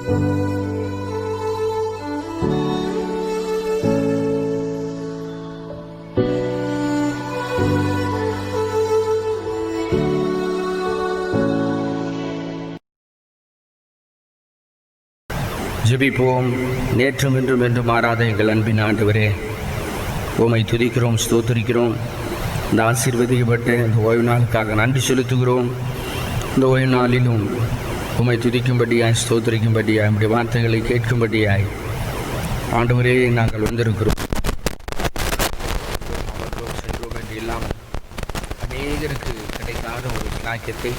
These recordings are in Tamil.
ஜெபிப்போம். நேற்றும் இன்றும் என்று மாறாத எங்கள் அன்பின் ஆண்டவரே, உம்மை துதிக்கிறோம், ஸ்தோத்திரிக்கிறோம். இந்த ஆசீர்வதிக்கப்பட்ட இந்த ஓய்வு நாளுக்காக நன்றி செலுத்துகிறோம். இந்த ஓய்வு நாளிலும் உம்மை துதிக்கும்படியாய், ஸ்தோத்திரிக்கும்படியாய், நம்முடைய வார்த்தைகளை கேட்கும்படியாய் ஆண்டவரே நாங்கள் வந்திருக்கிறோம். சென்றோம் என்று இல்லாமல் அநேகருக்கு கிடைக்காத ஒரு ஸ்லாக்கியத்தை,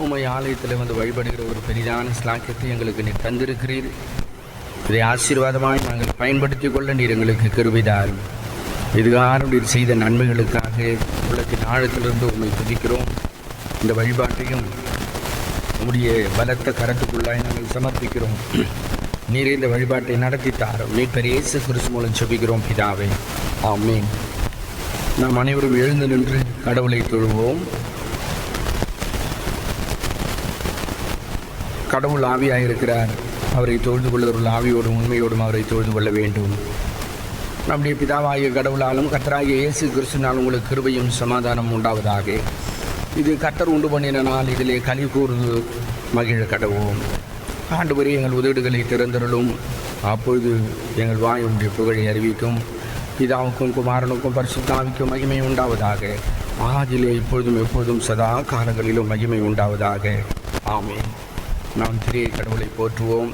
உம்மை ஆலயத்தில் வந்து வழிபடுகிற ஒரு பெரிதான ஸ்லாக்கியத்தை எங்களுக்கு நீர் தந்திருக்கிறீர். இதை ஆசீர்வாதமாய் நாங்கள் பயன்படுத்தி கொள்ள நீர் எங்களுக்கு கிருபைதார். இதுகாரம் நீர் செய்த நன்மைகளுக்காக உள்ளத்தின் ஆழத்திலிருந்து உம்மை துதிக்கிறோம். இந்த வழிபாட்டையும் உம்முடைய பலத்த கரத்துக்குள்ளாய் நாங்கள் சமர்ப்பிக்கிறோம். நீரே இந்த வழிபாட்டை நடத்தித்தார். மீட்பர் இயேசு கிறிஸ்து மூலம் ஜெபிக்கிறோம் பிதாவே, ஆமென். நாம் அனைவரும் எழுந்து நின்று கடவுளை தொழுவோம். கடவுள் ஆவியாயிருக்கிறார். அவரை தொழுது கொள்ளுதல் ஆவியோடும் உண்மையோடும் அவரை தொழுது கொள்ள வேண்டும். நம்முடைய பிதாவாகிய கடவுளாலும் கர்த்தராகிய இயேசு கிறிஸ்துவினால் உங்களுக்கு கிருபையும் சமாதானம் உண்டாவதாக. இது கர்த்தர் உண்டு பண்ணின நாள், இதிலே களி கூர்ந்து மகிழ கடவோம். ஆண்டவரே, எங்கள் உதடுகளை திறந்தருளும். அப்பொழுது எங்கள் வாய் உடைய புகழை அறிவிக்கும். பிதாவுக்கும் குமாரனுக்கும் பரிசுத்த ஆவிக்கும் மகிமை உண்டாவதாக. ஆதிலே இப்பொழுதும் எப்பொழுதும் சதா காலங்களிலும் மகிமை உண்டாவதாக. ஆமென். நாம் திரிய கடவுளை போற்றுவோம்.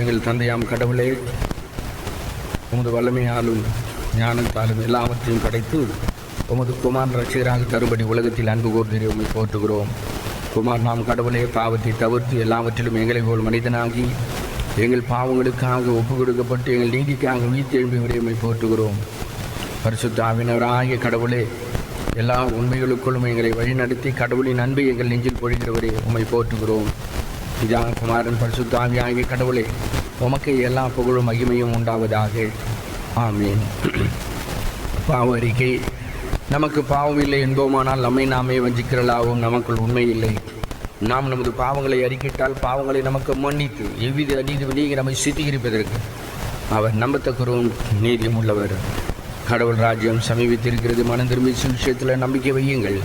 எங்கள் தந்தையாம் கடவுளே, உமது வல்லமையாலும் ஞானத்தாலும் எல்லாவற்றையும் படைத்து உமது குமார் ரட்சகராக தரும்படி உலகத்தில் அன்பு கூர்ந்து உம்மை போற்றுகிறோம். குமார் நாம் கடவுளே, பாவத்தை தவிர்த்து எல்லாவற்றிலும் எங்களை போல் மனிதனாகி எங்கள் பாவங்களுக்காக ஒப்பு கொடுக்கப்பட்டு எங்கள் நீதிக்காக உயிர்த்தெழும்பி உம்மை போற்றுகிறோம். பரிசுத்த ஆவியானவராகிய கடவுளே, எல்லா உண்மைகளுக்குள்ளும் எங்களை வழிநடத்தி கடவுளின் அன்பை எங்கள் நெஞ்சில் பொழிகிறவரே உம்மை போற்றுகிறோம். பிதா குமாரன் பரிசுத்த ஆவியாகிய கடவுளே, உமக்கு எல்லா புகழும் மகிமையும் உண்டாவதாக. ஆமீன். பாவ அறிக்கை. நமக்கு பாவம் இல்லை என்போமானால் நம்மை நாமே வஞ்சிக்கிறலாவும் நமக்குள் உண்மை இல்லை. நாம் நமது பாவங்களை அறிக்கையிட்டால் பாவங்களை நமக்கு மன்னித்து எவ்வித நீதி நம்மை சுத்திகரிப்பதற்கு அவர் நம்பத்தக்கரும் நீதியும் உள்ளவர். கடவுள் ராஜ்யம் சமீபித்திருக்கிறது. மனம் திரும்பி சுவிசேஷத்தில் நம்பிக்கை வையுங்கள்.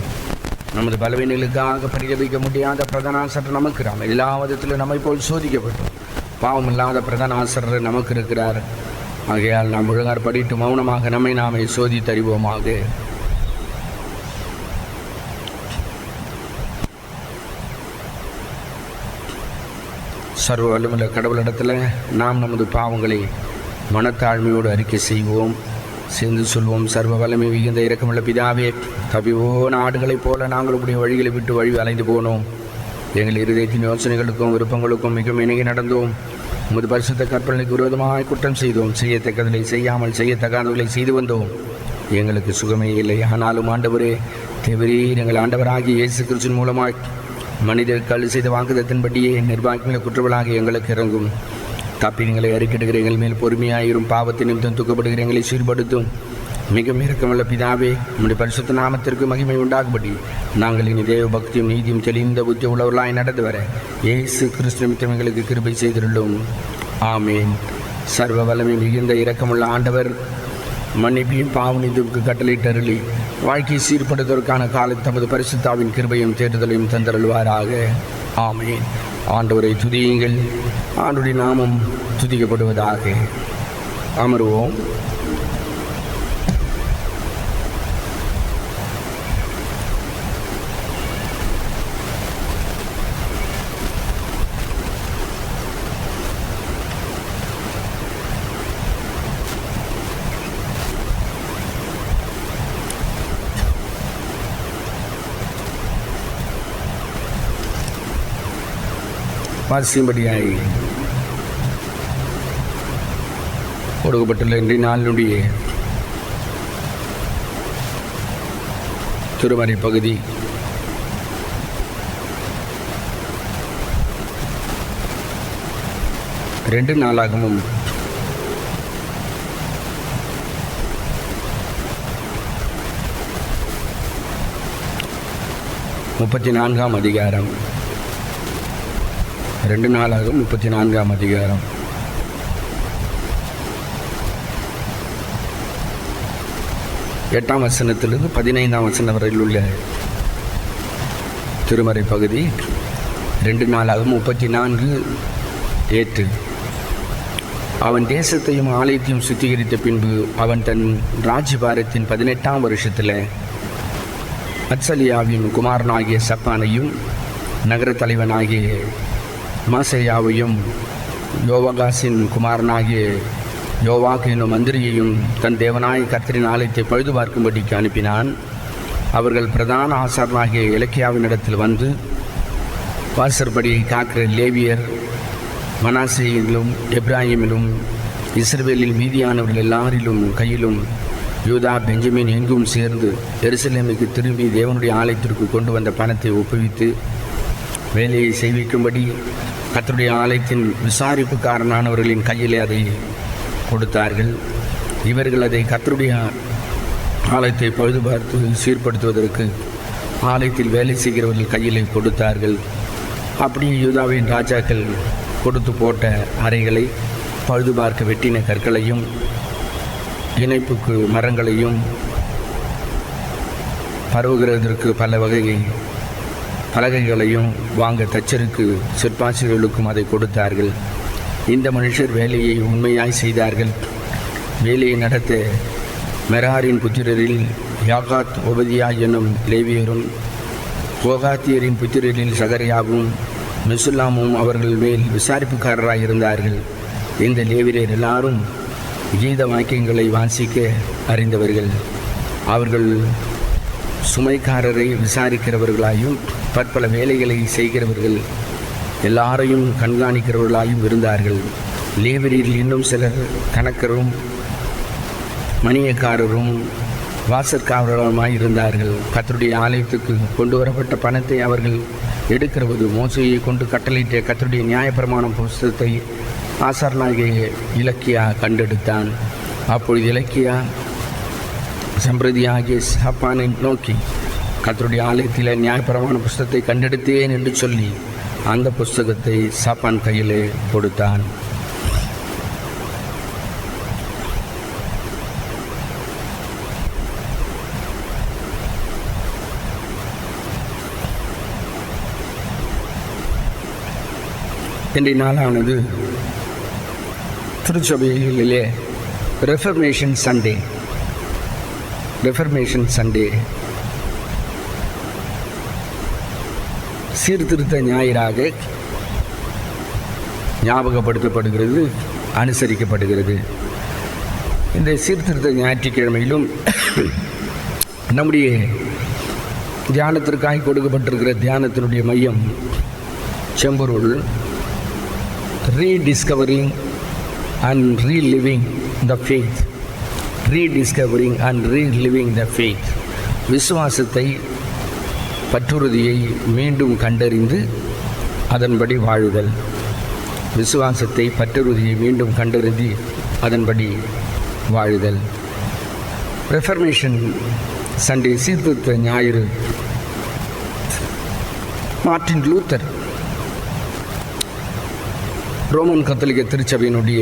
நமது பலவீனங்களுக்காக பரிதபிக்க முடியாத பிரதான ஆசிரியர் நமக்கு நாம் எல்லா விதத்திலும் நம்மை போல் சோதிக்கப்பட்டோம். பாவம் இல்லாத பிரதான ஆசிரியர் நமக்கு இருக்கிறார். ஆகையால் நாம் ஒழுங்கார் படிட்டு மௌனமாக நம்மை நாமே சோதித்தறிவோமாக. சர்வ வல்லமையுள்ள கடவுளிடத்தில் நாம் நமது பாவங்களை மனத்தாழ்மையோடு அறிக்கை செய்வோம். சேர்ந்து சொல்வோம். சர்வ வல்லமை மிகுந்த இரக்கமுள்ள பிதாவே, தவிவோ நாடுகளைப் போல நாங்கள் உடைய வழிகளை விட்டு வழி அலைந்து போனோம். எங்கள் இருதயத்தின் யோசனைகளுக்கும் விருப்பங்களுக்கும் மிகவும் இணங்கி நடந்தோம். உமது பரிசுத்த கற்பனைக்கு விரோதமாக குற்றம் செய்தோம். செய்யத்தக்கதில்லை, செய்யாமல் செய்யத்தகாதவர்களை செய்து வந்தோம். எங்களுக்கு சுகமே இல்லை. ஆனாலும் ஆண்டவரே, தேவரீர் எங்கள் ஆண்டவராகிய இயேசு கிறிஸ்துவின் மூலமாய் மனிதர்கள் செய்த வாக்குதத்தின்படியே நிர்வாகிகளை குற்றவாளியாக எங்களுக்கு இறங்கும். தப்பினங்களை அறிக்கிடுகிற எங்கள் மேல் பொறுமையாயிரும். பாவத்தின் நிமித்தம் தூக்கப்படுகிற எங்களை சீர்படுத்தும். மிக இரக்கமுள்ள பிதாவே, நம்முடைய பரிசுத்த நாமத்திற்கு மகிமை உண்டாகும்படி நாங்கள் இனி தேவ பக்தியும் நீதியும் தெளிந்த புத்தி உள்ளவர்களாய் நடந்து வர இயேசு கிறிஸ்து நிமித்தம் எங்களுக்கு கிருபை செய்திருள்ளோம். ஆமேன். சர்வ வல்லமை மிகுந்த இரக்கமுள்ள ஆண்டவர் மன்னிப்பையும் பாவனிதுக்கு கட்டளையிட்டருளி வாழ்க்கையை சீர்படுத்துவதற்கான காலம் தமது பரிசுத்தாவின் கிருபையும் தேடுதலையும் தந்தருள்வாராக. ஆமேன். ஆண்டவரை துதியுங்கள். ஆண்டுடைய நாமம் துதிக்கப்படுவதாக. அமருவோம். வாசிக்கும்படியாய் கொடுக்கப்பட்டுள்ள இன்றைய நாளினுடைய திருமறை பகுதி 2 நாளாகமும் 34ஆம் அதிகாரம் 2 நாளாகும் 34ஆம் அதிகாரம். எட்டாம் வசனத்திலிருந்து 15ஆம் வசனம் வரையில் உள்ள திருமறை பகுதி. 2 நாளாகும் 34:8. அவன் தேசத்தையும் ஆலயத்தையும் சுத்திகரித்த பின்பு அவன் தன் ராஜ்யபாரத்தின் 18ஆம் வருஷத்தில் அத்சலியாவின் குமாரனாகிய சப்பானையும் நகர தலைவனாகிய மாசையாவையும் யோவாகாசின் குமாரனாகிய யோவாக் என்னும் மந்திரியையும் தன் தேவனாய கர்த்தரின் ஆலயத்தை பழுது பார்க்கும்படிக்கு அனுப்பினான். அவர்கள் பிரதான ஆசாரனாகிய இலக்கியாவினிடத்தில் வந்து வாசற்படியை காக்கிற லேவியர் மனாசேயிலும் எப்ராஹிமிலும் இஸ்ரவேலில் மீதியானவர்கள் எல்லாரிலும் கையிலும் யூதா பெஞ்சமின் எங்கும் சேர்ந்து எருசலேமுக்கு திரும்பி தேவனுடைய ஆலயத்திற்கு கொண்டு வந்த பணத்தை ஒப்புவித்து வேலையை செய்விக்கும்படி கர்த்தருடைய ஆலயத்தின் விசாரிப்புக்காரனானவர்களின் கையிலே அதை கொடுத்தார்கள். இவர்கள் அதை கர்த்தருடைய ஆலயத்தை பழுது பார்த்து சீர்படுத்துவதற்கு ஆலயத்தில் வேலை செய்கிறவர்கள் கையிலே கொடுத்தார்கள். அப்படியே யூதாவின் ராஜாக்கள் கொடுத்து போட்ட அறைகளை பழுது பார்க்க வெட்டின கற்களையும் இணைப்புக்கு மரங்களையும் பரவுகிறதற்கு பல வகை பலகைகளையும் வாங்க தச்சருக்கு சிற்பாசிரியர்களுக்கும் அதை கொடுத்தார்கள். இந்த மனுஷர் வேலையை உண்மையாய் செய்தார்கள். வேலையை நடத்த மெராரின் புத்திரரில் யாகாத் ஒபதியா என்னும் லேவியரும் கோகாத்தியரின் புத்திரரில் சகரியாவும் மெசுல்லாமும் அவர்கள் மேல் விசாரிப்புக்காரராக இருந்தார்கள். இந்த லேவியர் எல்லாரும் கீத வாக்கியங்களை வாசிக்க அறிந்தவர்கள். அவர்கள் சுமைக்காரரை விசாரிக்கிறவர்களாயும் பற்பல வேலைகளை செய்கிறவர்கள் எல்லாரையும் கண்காணிக்கிறவர்களாயும் இருந்தார்கள். லேவியரில் இன்னும் சிலர் கணக்கரும் மணியக்காரரும் வாசற்காவலருமாய் இருந்தார்கள். கர்த்தருடைய ஆலயத்துக்கு கொண்டு வரப்பட்ட பணத்தை அவர்கள் எடுக்கிறபோது மோசையை கொண்டு கட்டளையிட்ட கர்த்தருடைய நியாயப்பிரமாணம் புஸ்தகத்தை ஆசாரனாகிய இலக்கியா கண்டெடுத்தான். அப்பொழுது இலக்கியா சம்பிரதியாகிய சாப்பானை நோக்கி, கர்த்தருடைய ஆலயத்தில் நியாயப்பிரமாண புஸ்தகத்தை கண்டெடுத்தேன் என்று சொல்லி அந்த புஸ்தகத்தை சாப்பான் கையிலே கொடுத்தான். இன்றைய நாளானது திருச்சபைகளிலே ரெஃபர்மேஷன் சண்டே சீர்திருத்த ஞாயிறாக ஞாபகப்படுத்தப்படுகிறது, அனுசரிக்கப்படுகிறது. இந்த சீர்திருத்த ஞாயிற்றுக்கிழமையிலும் நம்முடைய தியானத்திற்காக கொடுக்கப்பட்டிருக்கிற தியானத்தினுடைய மையம் செம்பொருள் rediscovering and reliving the faith. Rediscovering and reliving the faith. விசுவாசத்தை பற்றுறுதியை மீண்டும் கண்டறிந்து அதன்படி வாழுதல். விசுவாசத்தை பற்றுறுதியை மீண்டும் கண்டறிந்து அதன்படி வாழுதல். ரெஃபர்மேஷன் சண்டே சீர்திருத்த ஞாயிறு மார்ட்டின் லூத்தர் ரோமன் கத்தோலிக்க திருச்சபையினுடைய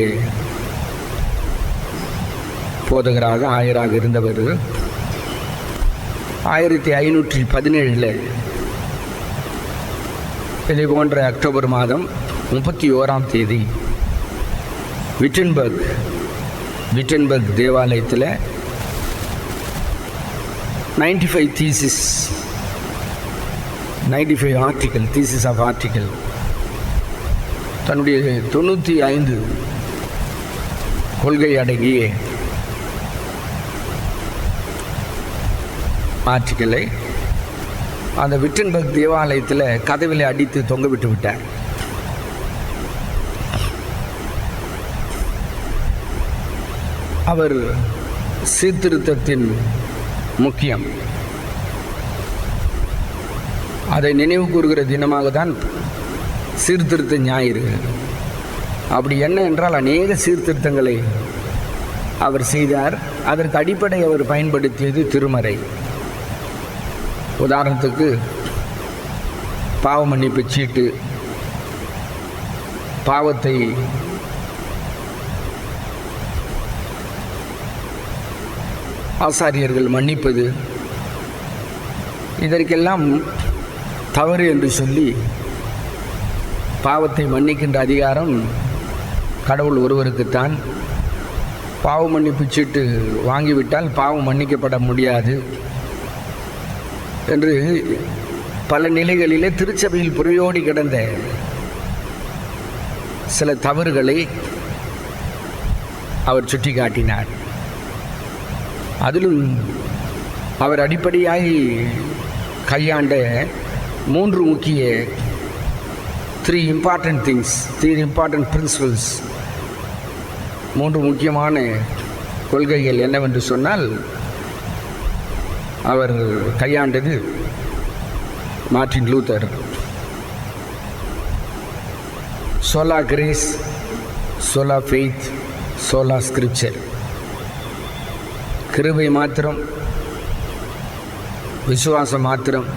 போதகராக ஆயராக இருந்தவர் 1517 இதே போன்ற அக்டோபர் மாதம் 31ஆம் தேதி விட்டன்பர்க் தேவாலயத்தில் 95 ஆர்டிக்கல் தன்னுடைய 95 கொள்கை அடங்கிய ஆர்டிக்கலை அந்த விட்டன்பர்க் தேவாலயத்தில் கதவிலே அடித்து தொங்க விட்டு விட்டார். அவர் சீர்திருத்தத்தின் முக்கியம் அதை நினைவு கூறுகிற தினமாக தான் சீர்திருத்த ஞாயிறு. அப்படி என்ன என்றால் அநேக சீர்திருத்தங்களை அவர் செய்தார். அதற்கு அடிப்படை அவர் பயன்படுத்தியது திருமறை. உதாரணத்துக்கு பாவ மன்னிப்பு சீட்டு, பாவத்தை ஆசாரியர்கள் மன்னிப்பது, இதற்கெல்லாம் தவறு என்று சொல்லி பாவத்தை மன்னிக்கின்ற அதிகாரம் கடவுள் ஒருவருக்குத்தான். பாவ மன்னிப்பு சீட்டு வாங்கிவிட்டால் பாவம் மன்னிக்கப்பட முடியாது என்று பல நிலைகளிலே திருச்சபையில் புரியோடி கிடந்த சில தவறுகளை அவர் சுட்டி காட்டினார். அதிலும் அவர் அடிப்படையாய் கையாண்ட 3 முக்கிய 3 important principles, 3 முக்கியமான கொள்கைகள் என்னவென்று சொன்னால், அவர் கையாண்டது மார்ட்டின் லூத்தர், சோலா கிரேஸ், சோலா ஃபெய்த், சோலா ஸ்கிரிப்சர். கிருபை மாத்திரம், விசுவாசம் மாத்திரம்,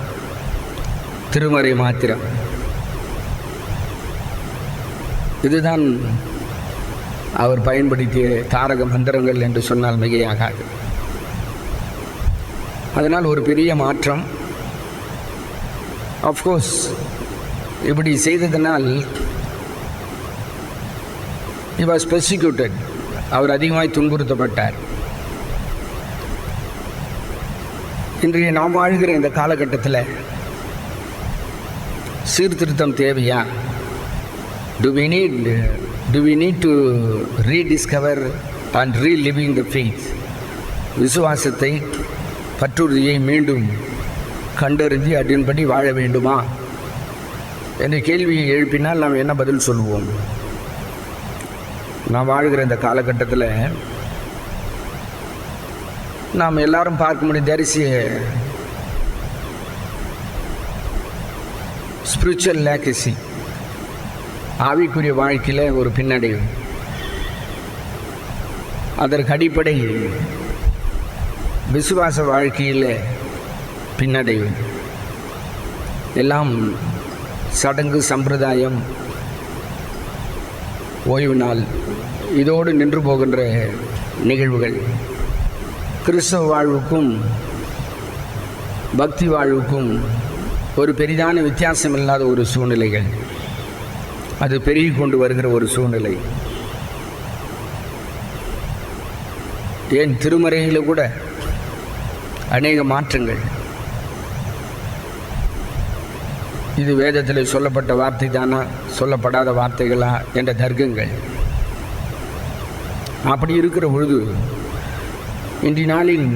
திருமறை மாத்திரம். இதுதான் அவர் பயன்படுத்திய தாரக மந்திரங்கள் என்று சொன்னால் மிகையாகாது. அதனால் ஒரு பெரிய மாற்றம். ஆஃப்கோர்ஸ் இப்படி செய்ததனால் he was persecuted, அவர் அதிகமாய் துன்புறுத்தப்பட்டார். இன்றைய நாம் வாழ்கிற இந்த காலகட்டத்தில் சீர்திருத்தம் தேவையா? Do we need to rediscover and reliving the faith? விசுவாசத்தை, பற்றுறுதியை மீண்டும் கண்டறிந்து அதன்படி வாழ வேண்டுமா என்ற கேள்வியை எழுப்பினால் நாம் என்ன பதில் சொல்லுவோம்? நாம் வாழ்கிற இந்த காலகட்டத்தில் நாம் எல்லாரும் பார்க்க முடியும், there is a spiritual laxity, ஆவிக்குரிய வாழ்க்கையில் ஒரு பின்னடைவு. அதற்கு அடிப்படை விசுவாச வாழ்க்கையில் பின்னடைவு. எல்லாம் சடங்கு, சம்பிரதாயம், ஓய்வு நாள், இதோடு நின்று போகின்ற நிகழ்வுகள். கிறிஸ்தவ வாழ்வுக்கும் பக்தி வாழ்வுக்கும் ஒரு பெரிதான வித்தியாசம் இல்லாத ஒரு சூழ்நிலைகள், அது பெருகி கொண்டு வருகிற ஒரு சூழ்நிலை. ஏன் திருமறையில் கூட அநேக மாற்றங்கள். இது வேதத்தில் சொல்லப்பட்ட வார்த்தை தானா, சொல்லப்படாத வார்த்தைகளா என்ற தர்க்கங்கள். அப்படி இருக்கிற பொழுது இன்றைய நாளில்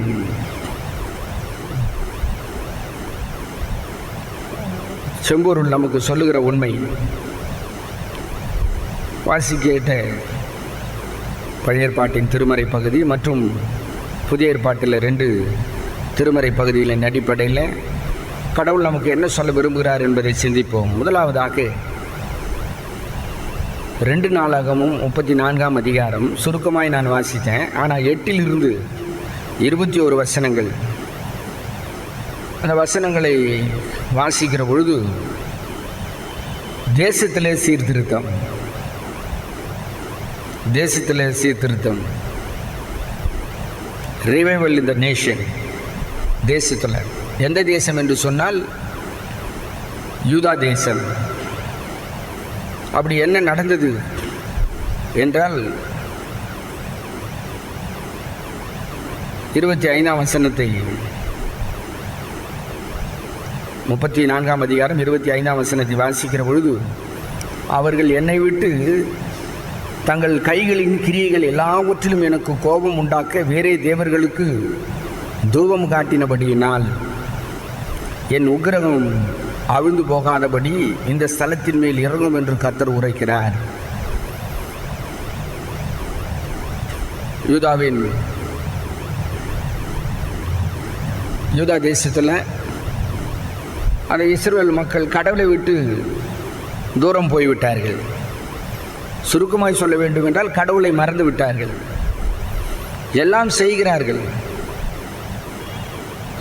செம்பொருள் நமக்கு சொல்லுகிற உண்மை, வாசிக்க பழைய ஏற்பாட்டின் திருமறை பகுதி மற்றும் புதிய ஏற்பாட்டில் 2 திருமறை பகுதிகளின் அடிப்படையில் கடவுள் நமக்கு என்ன சொல்ல விரும்புகிறார் என்பதை சிந்திப்போம். முதலாவதாக 2 நாளாகமும் 34ஆம் அதிகாரம் சுருக்கமாய் நான் வாசித்தேன். ஆனால் 8 to 21 வசனங்கள், அந்த வசனங்களை வாசிக்கிற பொழுது தேசத்திலே சீர்திருத்தம், ரிவைவல் இன் த நேஷன். தேசத்தில், எந்த தேசம் என்று சொன்னால் யூதா தேசம். அப்படி என்ன நடந்தது என்றால் 25ஆம் வசனத்தை, 34ஆம் அதிகாரம் 25ஆம் வசனத்தை வாசிக்கிற பொழுது, அவர்கள் என்னை விட்டு தங்கள் கைகளின் கிரியைகள் எல்லாவற்றிலும் எனக்கு கோபம் உண்டாக்க வேறே தேவர்களுக்கு தூபம் காட்டினபடியினால் என் உக்கிரகம் அவிழ்ந்து போகாதபடி இந்த ஸ்தலத்தின் மேல் இறங்கும் என்று கர்த்தர் உரைக்கிறார். யூதா தேசத்தில் அந்த இஸ்ரவேல் மக்கள் கடவுளை விட்டு தூரம் போய்விட்டார்கள். சுருக்கமாய் சொல்ல வேண்டும் என்றால் கடவுளை மறந்து விட்டார்கள். எல்லாம் செய்கிறார்கள்,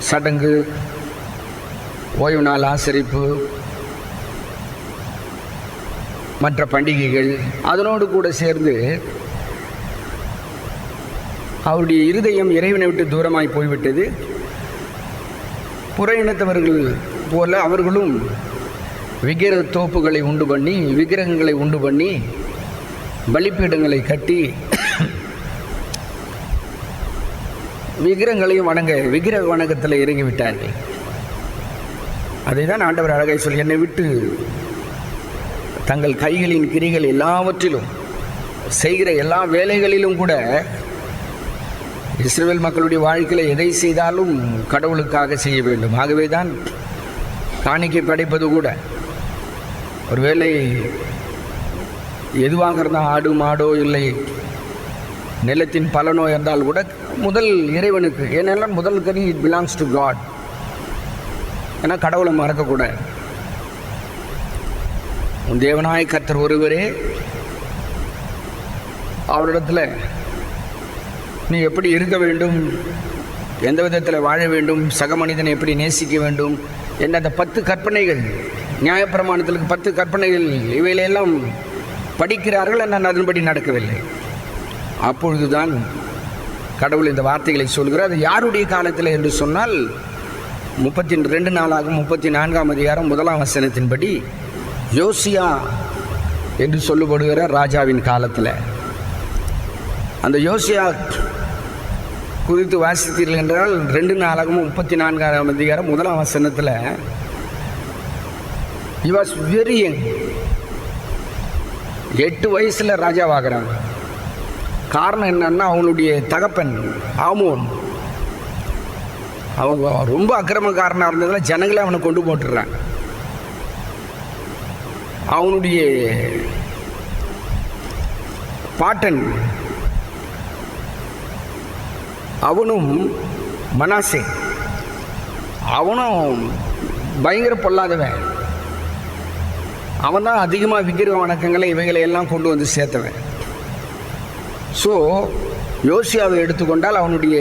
சடங்கு, ஓய்வு நாள் ஆசரிப்பு, மற்ற பண்டிகைகள் அதனோடு கூட சேர்ந்து அவருடைய இருதயம் இறைவனை விட்டு தூரமாய் போய்விட்டது. புற இனத்தவர்கள் போல அவர்களும் விக்கிரக தோப்புகளை உண்டு பண்ணி, விக்கிரகங்களை உண்டு பண்ணி, பலிப்பீடங்களை கட்டி விக்கிரகங்களையும் வணங்க, விக்கிரக வணக்கத்தில் இறங்கிவிட்டார்கள். அதை தான் ஆண்டவர் அழகாய் சொல்லி, என்னை விட்டு தங்கள் கைகளின் கிரிகள் எல்லாவற்றிலும் செய்கிற எல்லா வேலைகளிலும் கூட இஸ்ரவேல் மக்களுடைய வாழ்க்கையில் எதை செய்தாலும் கடவுளுக்காக செய்ய வேண்டும். ஆகவே தான் காணிக்கை படைப்பது கூட, ஒருவேளை எதுவாக இருந்தால் ஆடு மாடோ இல்லை நிலத்தின் பலனோ இருந்தால் கூட முதல் இறைவனுக்கு, ஏனெல்லாம் முதல் கறி இட் பிலாங்ஸ் டு காட். ஏன்னா கடவுளை மறக்கக்கூடாது. உன் தேவனாய கர்த்தர் ஒருவரே, அவரிடத்தில் நீ எப்படி இருக்க வேண்டும், எந்த விதத்தில் வாழ வேண்டும், சக மனிதனை எப்படி நேசிக்க வேண்டும் என்ற அந்த 10 கற்பனைகள், நியாயப்பிரமாணத்திற்கு 10 கற்பனைகள், இவையிலெல்லாம் படிக்கிறார்கள். நான் அதன்படி நடக்கவில்லை. அப்பொழுதுதான் கடவுள் இந்த வார்த்தைகளை சொல்கிறார். அது யாருடைய காலத்தில் என்று சொன்னால் 32 நாளாகும் 34ஆம் அதிகாரம் 1ஆம் வசனத்தின்படி யோசியா என்று சொல்லப்படுகிற ராஜாவின் காலத்தில். அந்த யோசியா குறித்து வாசித்தீர்கள் என்றால் 2 நாளாகும் 34ஆம் அதிகாரம் 1ஆம் வசனத்தில் he was very young. 8 வயசுல ராஜாவாகிறாங்க. காரணம் என்னன்னா, அவனுடைய தகப்பன் ஆமோன் அவங்க ரொம்ப அக்கிரமக்காரனாக இருந்ததில் ஜனங்களே அவனை கொண்டு போட்டுடுறாங்க. அவனுடைய பாட்டன் அவனும் மனாசே, அவனும் பயங்கர பொல்லாதவன். அவன் தான் அதிகமாக விக்கிரக வணக்கங்களை இவைகளை எல்லாம் கொண்டு வந்து சேர்த்தவன். ஸோ யோசியாவை எடுத்துக்கொண்டால் அவனுடைய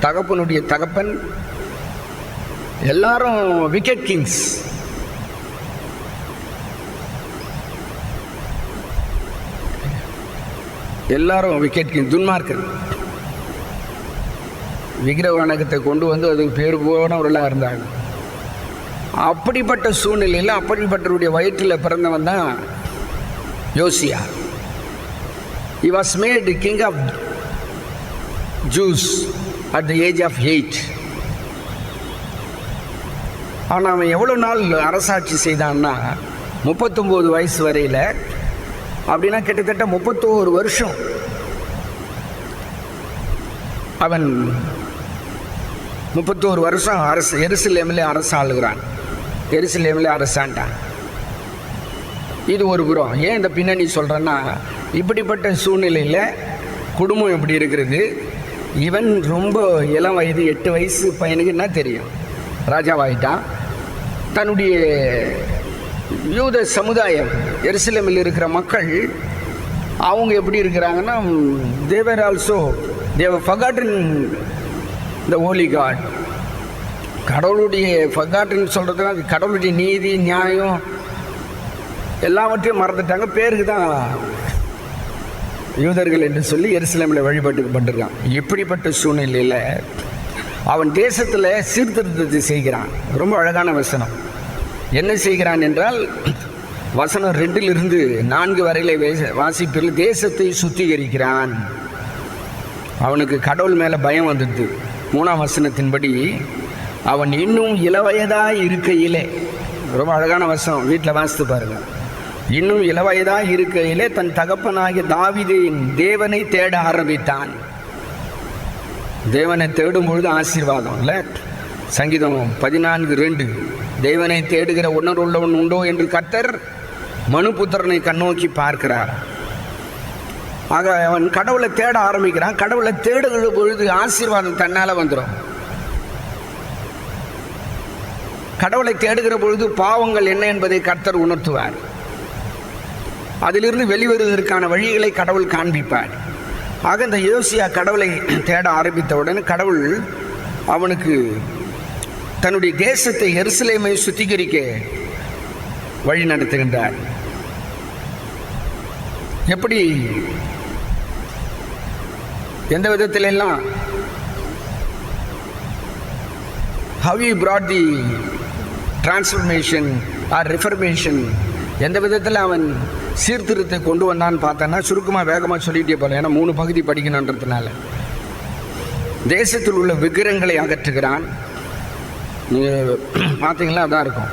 தகப்பனுடைய தகப்பன் எல்லாரும் விக்கெட் கிங்ஸ். எல்லாரும் விக்கெட் கிங், துன்மார்க்கன். விக்கிரக வணக்கத்தை கொண்டு வந்து அதுக்கு பேர் போனவர்களாக இருந்தாங்க. அப்படிப்பட்ட சூழ்நிலையில் அப்படிப்பட்டவருடைய வயிற்றில் பிறந்தவன் தான் யோசியா. He was made king of Jews at the age of 8. ஆனால் அவன் எவ்வளோ நாள் அரசாட்சி செய்தான்னா 39 வயசு வரையில், அப்படின்னா கிட்டத்தட்ட 31 வருஷம் அவன் 31 வருஷம் எருசலேமில் அரசாளுகிறான். எருசலேமில் அரசாண்டான். இது ஒரு புறம். ஏன் இந்த பின்னணி சொல்கிறேன்னா, இப்படிப்பட்ட சூழ்நிலையில் குடும்பம் எப்படி இருக்கிறது, இவன் ரொம்ப இளம் வயது 8 வயசு பையனுக்கு என்ன தெரியும், ராஜாவாயிட்டான். தன்னுடைய யூத சமுதாயம் எருசலேமில் இருக்கிற மக்கள் அவங்க எப்படி இருக்கிறாங்கன்னா, தேவர் ஆல்சோ தேவர் ஃபர்காட்டன் த ஹோலி காட். கடவுளுடைய ஃபர்காட்டன் சொல்கிறதுனா அது கடவுளுடைய நீதி நியாயம் எல்லாவற்றையும் மறந்துட்டாங்க. பேருக்கு தான் யூதர்கள் என்று சொல்லி எருசலேமில் வழிபாட்டுக்கு பண்ணிருக்கான். இப்படிப்பட்ட சூழ்நிலையில் அவன் தேசத்தில் சீர்திருத்தத்தை செய்கிறான். ரொம்ப அழகான வசனம். என்ன செய்கிறான் என்றால், வசனம் 2 4 வரையில வாசிப்பில் தேசத்தை சுத்திகரிக்கிறான். அவனுக்கு கடவுள் மேலே பயம் வந்துடுது. 3ஆம் வசனத்தின்படி அவன் இன்னும் இளவயதாக இருக்கையிலே, ரொம்ப அழகான வசனம், வீட்டில் வாசித்து பாருங்க. இன்னும் இளவயதாக இருக்கையிலே தன் தகப்பனாகிய தாவீதின் தேவனை தேட ஆரம்பித்தான். தேவனை தேடும் பொழுது ஆசீர்வாதம் இல்லை. சங்கீதம் 14:2 தேவனை தேடுகிற உணர்வுள்ளவன் உண்டோ என்று கர்த்தர் மனுபுத்திரனை கண்ணோக்கி பார்க்கிறார். ஆக அவன் கடவுளை தேட ஆரம்பிக்கிறான். கடவுளை தேடுகிற பொழுது ஆசீர்வாதம் தன்னால் வந்துடும். கடவுளை தேடுகிற பொழுது பாவங்கள் என்ன என்பதை கர்த்தர் உணர்த்துவார். அதிலிருந்து வெளிவருவதற்கான வழிகளை கடவுள் காண்பிப்பார். ஆக இந்த யோசியா கடவுளை தேட ஆரம்பித்தவுடன் கடவுள் அவனுக்கு தன்னுடைய தேசத்தை எருசலேமை சுத்திகரிக்க வழி நடத்துகின்றார். எப்படி எந்த விதத்திலெல்லாம் how he brought the transformation or reformation, எந்த விதத்தில் அவன் சீர்திருத்தத்தை கொண்டு வந்தான்னு பார்த்தோன்னா சுருக்கமாக வேகமாக சொல்லிகிட்டே போகலாம். ஏன்னா 3 பகுதி படிக்கணுன்றதுனால. தேசத்தில் உள்ள விக்கிரங்களை அகற்றுகிறான். நீங்கள் பார்த்தீங்களா அதான் இருக்கும்.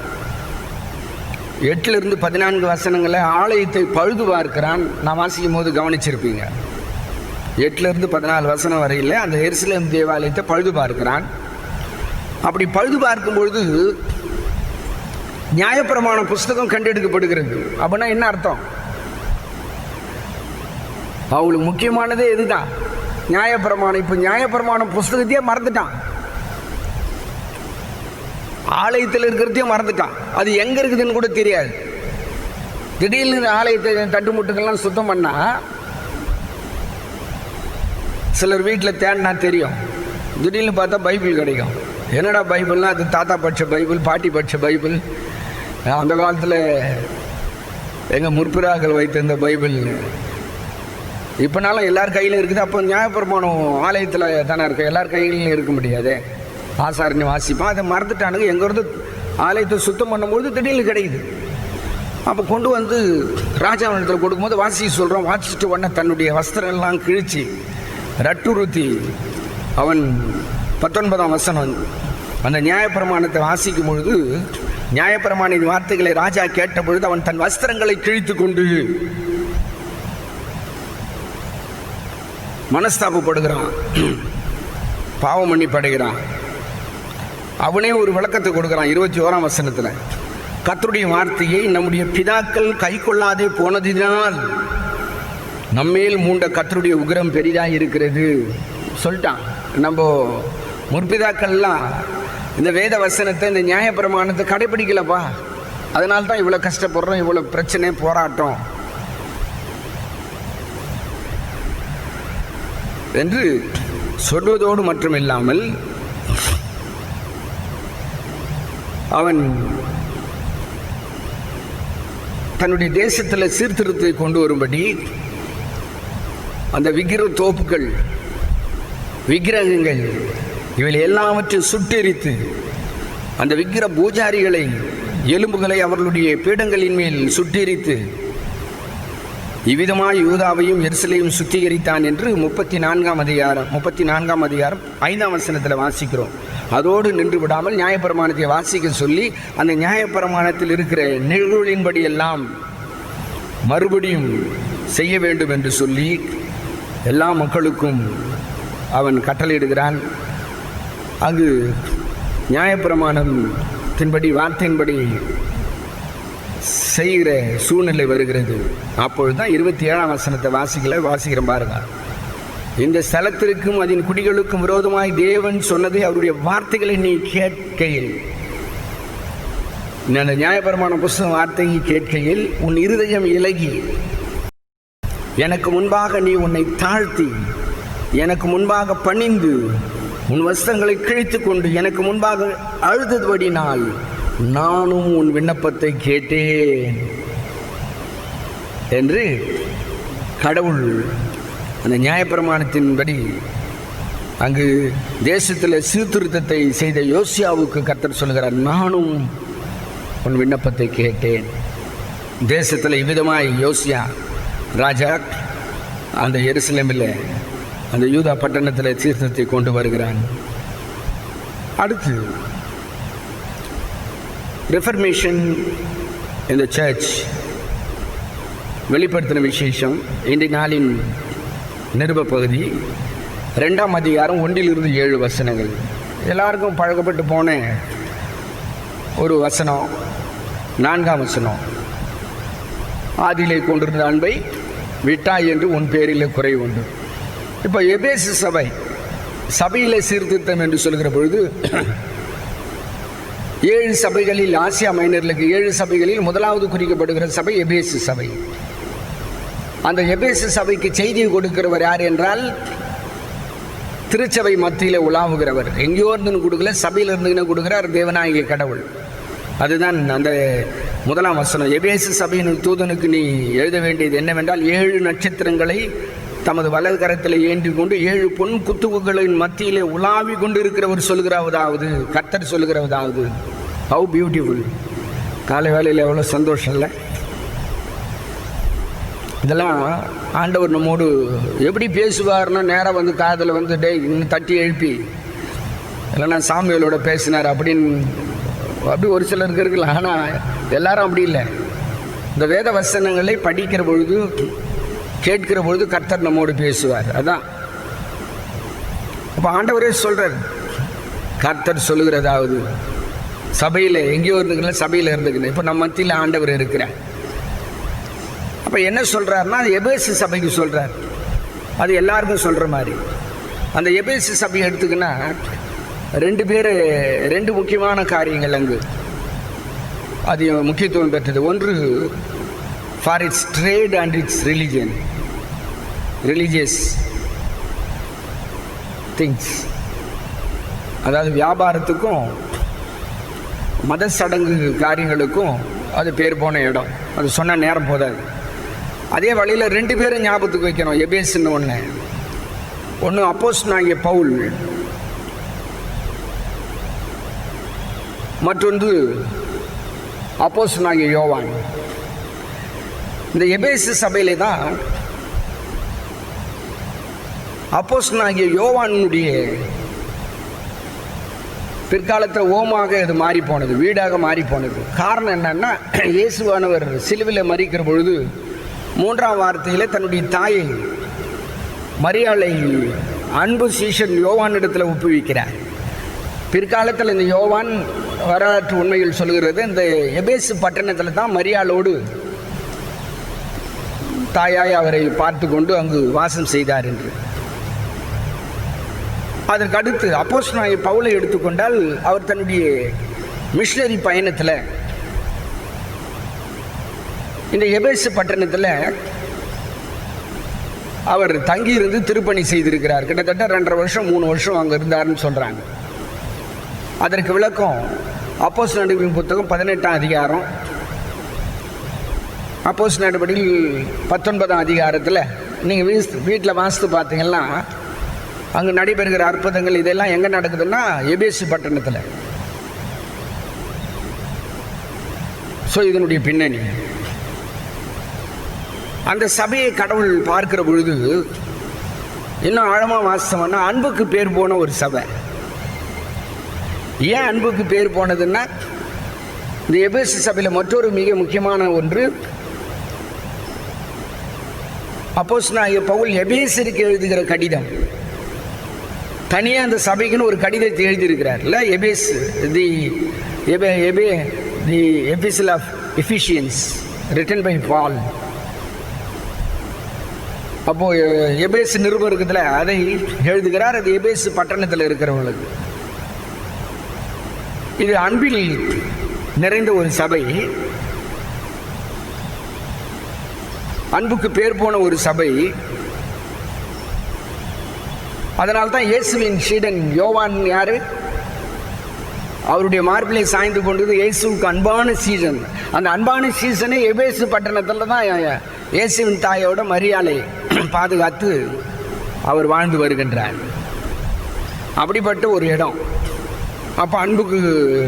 8 to 14 வசனங்களை ஆலயத்தை பழுது பார்க்கிறான். நான் வாசிக்கும் போது கவனிச்சிருப்பீங்க. 8 to 14 வசனம் வரையில் அந்த எருசலேம் தேவாலயத்தை பழுது பார்க்கிறான். அப்படி பழுது பார்க்கும்பொழுது நியாயப்பிரமாண புஸ்தகம் கண்டெடுக்கப்படுகிறது. அப்படின்னா என்ன அர்த்தம்? அவங்களுக்கு முக்கியமானதே எதுதான்? நியாயப்பிரமாணம். இப்போ நியாயப்பிரமாண புஸ்தகத்தையே மறந்துட்டான். ஆலயத்தில் இருக்கிறதையும் மறந்துட்டான். அது எங்க இருக்குதுன்னு கூட தெரியாது. திடீர்னு ஆலயத்தை தட்டுமுட்டுக்கெல்லாம் சுத்தம் பண்ணா சிலர் வீட்டில் தேடினா தெரியும். திடீர்னு பார்த்தா பைபிள் கிடைக்கும். என்னடா பைபிள்னா அது தாத்தா படித்த பைபிள், பாட்டி படித்த பைபிள், அந்த காலத்தில் எங்கள் முற்பிறாக்கள் வைத்திருந்த பைபிள். இப்போனாலும் எல்லார் கையிலும் இருக்குது. அப்போ நியாயப்பிரமாணம் ஆலயத்தில் தானே இருக்குது, எல்லார் கையிலையும் இருக்க முடியாது. ஆசாரினி வாசிப்பான். அதை மறந்துட்டானுங்க. எங்கேருந்து ஆலயத்தை சுத்தம் பண்ணும்போது திடீர்னு கிடைக்குது. அப்போ கொண்டு வந்து ராஜாவனத்தில் கொடுக்கும்போது வாசி சொல்கிறோம். வாசிச்சுட்டு உடனே தன்னுடைய வஸ்திரம்லாம் கிழிச்சு ரட்டுறுத்தி அவன் 19ஆம் வசனம் அந்த நியாயப்பிரமாணத்தை வாசிக்கும் பொழுது, நியாயப்பிரமாணின் வார்த்தைகளை ராஜா கேட்ட பொழுது அவன் தன் வஸ்திரங்களை கிழித்து கொண்டு மனஸ்தாபப்படுகிறான், பாவம் பண்ணி படுகிறான். அவனே ஒரு விளக்கத்தை கொடுக்கிறான் 21ஆம் வசனத்தில். கர்த்தருடைய வார்த்தையை நம்முடைய பிதாக்கள் கை கொள்ளாதே போனதினால் நம்மேல் மூண்ட கர்த்தருடைய உக்கிரம் பெரிதாக இருக்கிறது சொல்லிட்டான். நம்ம முற்பிதாக்கள்லாம் இந்த வேத வசனத்தை, இந்த நியாயப்பிரமாணத்தை கடைபிடிக்கலப்பா, அதனால தான் இவ்வளோ கஷ்டப்படுறோம், இவ்வளோ பிரச்சனை, போராட்டம் என்று சொல்வதோடு மட்டுமில்லாமல் அவன் தன்னுடைய தேசத்தில் சீர்திருத்தத்தை கொண்டு வரும்படி அந்த விக்கிர தோப்புகள், விக்கிரகங்கள் இவைகள் எல்லாவற்றையும் சுட்டெரித்து அந்த விக்கிர பூஜாரிகளை, எலும்புகளை அவர்களுடைய பீடங்களின் மேல் சுட்டெரித்து இவ்விதமாய் யூதாவையும் எருசலேமையும் சுத்திகரித்தான் என்று 34ஆம் அதிகாரம் 5ஆம் வசனத்தில் வாசிக்கிறோம். அதோடு நின்று விடாமல் நியாயப்பிரமாணத்தை வாசிக்க சொல்லி அந்த நியாயப்பிரமாணத்தில் இருக்கிற நிகழ்வுகளின்படி எல்லாம் மறுபடியும் செய்ய வேண்டும் என்று சொல்லி எல்லா மக்களுக்கும் அவன் கட்டளையிடுகிறான். அங்கு நியாயப்பிரமாணத்தின்படி, வார்த்தையின்படி செய்கிற சூழ்நிலை வருகிறது. அப்பொழுதுதான் 27ஆம் வசனத்தை வாசிக்கிறேன் பாருங்க. இந்த ஸ்தலத்திற்கும் அதன் குடிகளுக்கும் விரோதமாய் தேவன் சொன்னதை அவருடைய வார்த்தைகளை நீ கேட்கையில், அந்த நியாயப்பிரமாண புஸ்தகம் வார்த்தையை கேட்கையில் உன் இருதயம் இலகி எனக்கு முன்பாக நீ உன்னை தாழ்த்தி எனக்கு முன்பாக பணிந்து உன் வஸ்திரங்களை கிழித்து கொண்டு எனக்கு முன்பாக அழுதபடினால் நானும் உன் விண்ணப்பத்தை கேட்டேன் என்று கடவுள் அந்த நியாயப்பிரமாணத்தின்படி அங்கு தேசத்தில் சீர்திருத்தத்தை செய்த யோசியாவுக்கு கர்த்தர் சொல்கிறார், நானும் உன் விண்ணப்பத்தை கேட்டேன். தேசத்தில் இவ்விதமாய் யோசியா ராஜா அந்த எருசலேமில் அந்த யூதா பட்டணத்தில் சீர்திருத்தத்தை கொண்டு வருகிறான். அடுத்து ரெஃபர்மேஷன் இந்த சர்ச் வெளிப்படுத்தின விசேஷம் இன்றைய நாளின் நிருப பகுதி 2ஆம் அதிகாரம் 1 to 7 எல்லாருக்கும் பழக்கப்பட்டு போன ஒரு வசனம். 4ஆம் வசனம், ஆதியிலே கொண்டிருந்த அன்பை விட்டாய் என்று உன் பேரிலே குறை உண்டு. இப்போ எபேசு சபையிலே சீர்திருத்தம் என்று சொல்கிற பொழுது 7 சபைகளில், ஆசியா மைனர்களுக்கு 7 சபைகளில் முதலாவது குறிக்கப்படுகிற சபை எபேசு சபை. அந்த எபேசு சபைக்கு செய்தியை கொடுக்கிறவர் யார் என்றால் திருச்சபை மத்தியில் உலாவுகிறவர். எங்கேயோ இருந்து கொடுக்கல, சபையில் இருந்துன்னு கொடுக்கிறார் தேவனாகிய கடவுள். அதுதான் அந்த முதலாம் வசனம், எபேசு சபையின் தூதனுக்கு நீ எழுத வேண்டியது என்னவென்றால், 7 நட்சத்திரங்களை தமது வலது கரத்தில் ஏந்தி கொண்டு 7 பொன் குத்துவுகளின் மத்தியிலே உலாவி கொண்டு இருக்கிறவர் சொல்கிறதாவது, கர்த்தர் சொல்கிறதாவது. How beautiful! காலை வேளையில் எவ்வளோ சந்தோஷம் இல்லை? இதெல்லாம் ஆண்டவர் நம்மோடு எப்படி பேசுவார்னா, நேராக வந்து காதில் வந்து இன்னும் தட்டி எழுப்பி இல்லைன்னா சாமியோட பேசினார் அப்படின்னு அப்படி ஒரு சிலருக்கு இருக்கலாம். ஆனால் எல்லாரும் அப்படி இல்லை. இந்த வேத வசனங்களை படிக்கிற பொழுது, கேட்கிற பொழுது கர்த்தர் நம்மோடு பேசுவார். அதான் அப்போ ஆண்டவரே சொல்கிறார், கர்த்தர் சொல்லுகிறதாவது. சபையில் எங்கேயோ இருந்துக்கல, சபையில் இருந்துக்கல, இப்போ நம்ம மத்தியில் ஆண்டவர் இருக்கிறார். அப்போ என்ன சொல்கிறாருன்னா, அது எபேசு சபைக்கு சொல்கிறார். அது எல்லாருக்கும் சொல்கிற மாதிரி. அந்த எபேசு சபையை எடுத்துக்கினா 2 முக்கியமான காரியங்கள் அங்கு அது முக்கியத்துவம் பெற்றது. ஒன்று, for it's trade and it's religious things. அதாவது வியாபாரத்துக்கும் மத சடங்கு காரியங்களுக்கும் அது பேர் போன இடம். அது சொன்ன நேரம் போதாது. அதே வழியில் 2 பேரும் ஞாபகத்துக்கு வைக்கணும். எபேசுன்னு ஒன்று அப்போஸ்தலனாகிய பவுல், மற்றொன்று அப்போஸ்தலனாகிய யோவான். இந்த எபேசு சபையிலே தான் அப்போஸ்தலனாகிய யோவானுடைய பிற்காலத்தில் ஓமாக அது மாறி போனது, வீடாக மாறி போனது. காரணம் என்னன்னா, இயேசுவானவர் சிலுவையில் மரிக்கிற பொழுது 3ஆம் வார்த்தையில் தன்னுடைய தாயை மரியாளை அன்பு சீஷன் யோவானிடத்தில் ஒப்புவிக்கிறார். பிற்காலத்தில் இந்த யோவான் வரலாற்று உண்மையில் சொல்கிறது, இந்த எபேசு பட்டணத்தில் தான் மரியாளோடு தாயாய் அவரை பார்த்து கொண்டு அங்கு வாசம் செய்தார் என்று. அதற்கு அடுத்து அப்போஸ்தலனாகிய பவுலை எடுத்துக்கொண்டால், அவர் தன்னுடைய மிஷனரி பயணத்தில் இந்த எபேசு பட்டணத்தில் அவர் தங்கியிருந்து திருப்பணி செய்திருக்கிறார். கிட்டத்தட்ட 2.5 வருஷம் 3 வருஷம் அங்கே இருந்தார்னு சொல்கிறாங்க. அதற்கு விளக்கம் அப்போஸ்தலர் நடவடிக்கைகளின் புத்தகம் 18ஆம் அதிகாரம், அப்போஸ்தலர் நடவடிக்கைகள் 19ஆம் அதிகாரத்தில் நீங்கள் வீட்டில் வாசித்து பார்த்தீங்கன்னா, அங்கே நடைபெறுகிற அற்புதங்கள் இதெல்லாம் எங்கே நடக்குதுன்னா எபேசு பட்டணத்தில். ஸோ இதனுடைய பின்னணி, அந்த சபையை கடவுள் பார்க்கிற பொழுது இன்னும் ஆழமாக வாசித்தோம்னா, அன்புக்கு பேர் போன ஒரு சபை. ஏன் அன்புக்கு பேர் போனதுன்னா, இந்த எபேசு சபையில் மற்றொரு மிக முக்கியமான ஒன்று, அப்போஸ்தலனாகிய பவுல் எபேசருக்கு எழுதுகிற கடிதம். தனியாக அந்த சபைக்குன்னு ஒரு கடிதத்தை எழுதியிருக்கிறார் இல்லை? எபேசு the epistle of Ephesians written by Paul. அப்போது எபேசு நிருபத்தில் அதை எழுதுகிறார். அது எபேசு பட்டணத்தில் இருக்கிறவங்களுக்கு. இது அன்பில் நிறைந்த ஒரு சபை, அன்புக்கு பேர் போன ஒரு சபை. அதனால்தான் இயேசுவின் சீடன் யோவான் யாரு? அவருடைய மார்பிலை சாய்ந்து கொண்டது இயேசுவுக்கு அன்பான சீசன். அந்த அன்பான சீசனே எபேசு பட்டணத்தில் தான் இயேசுவின் தாயோட மரியாளை பாதுகாத்து அவர் வாழ்ந்து வருகின்றார். அப்படிப்பட்ட ஒரு இடம். அப்போ அன்புக்கு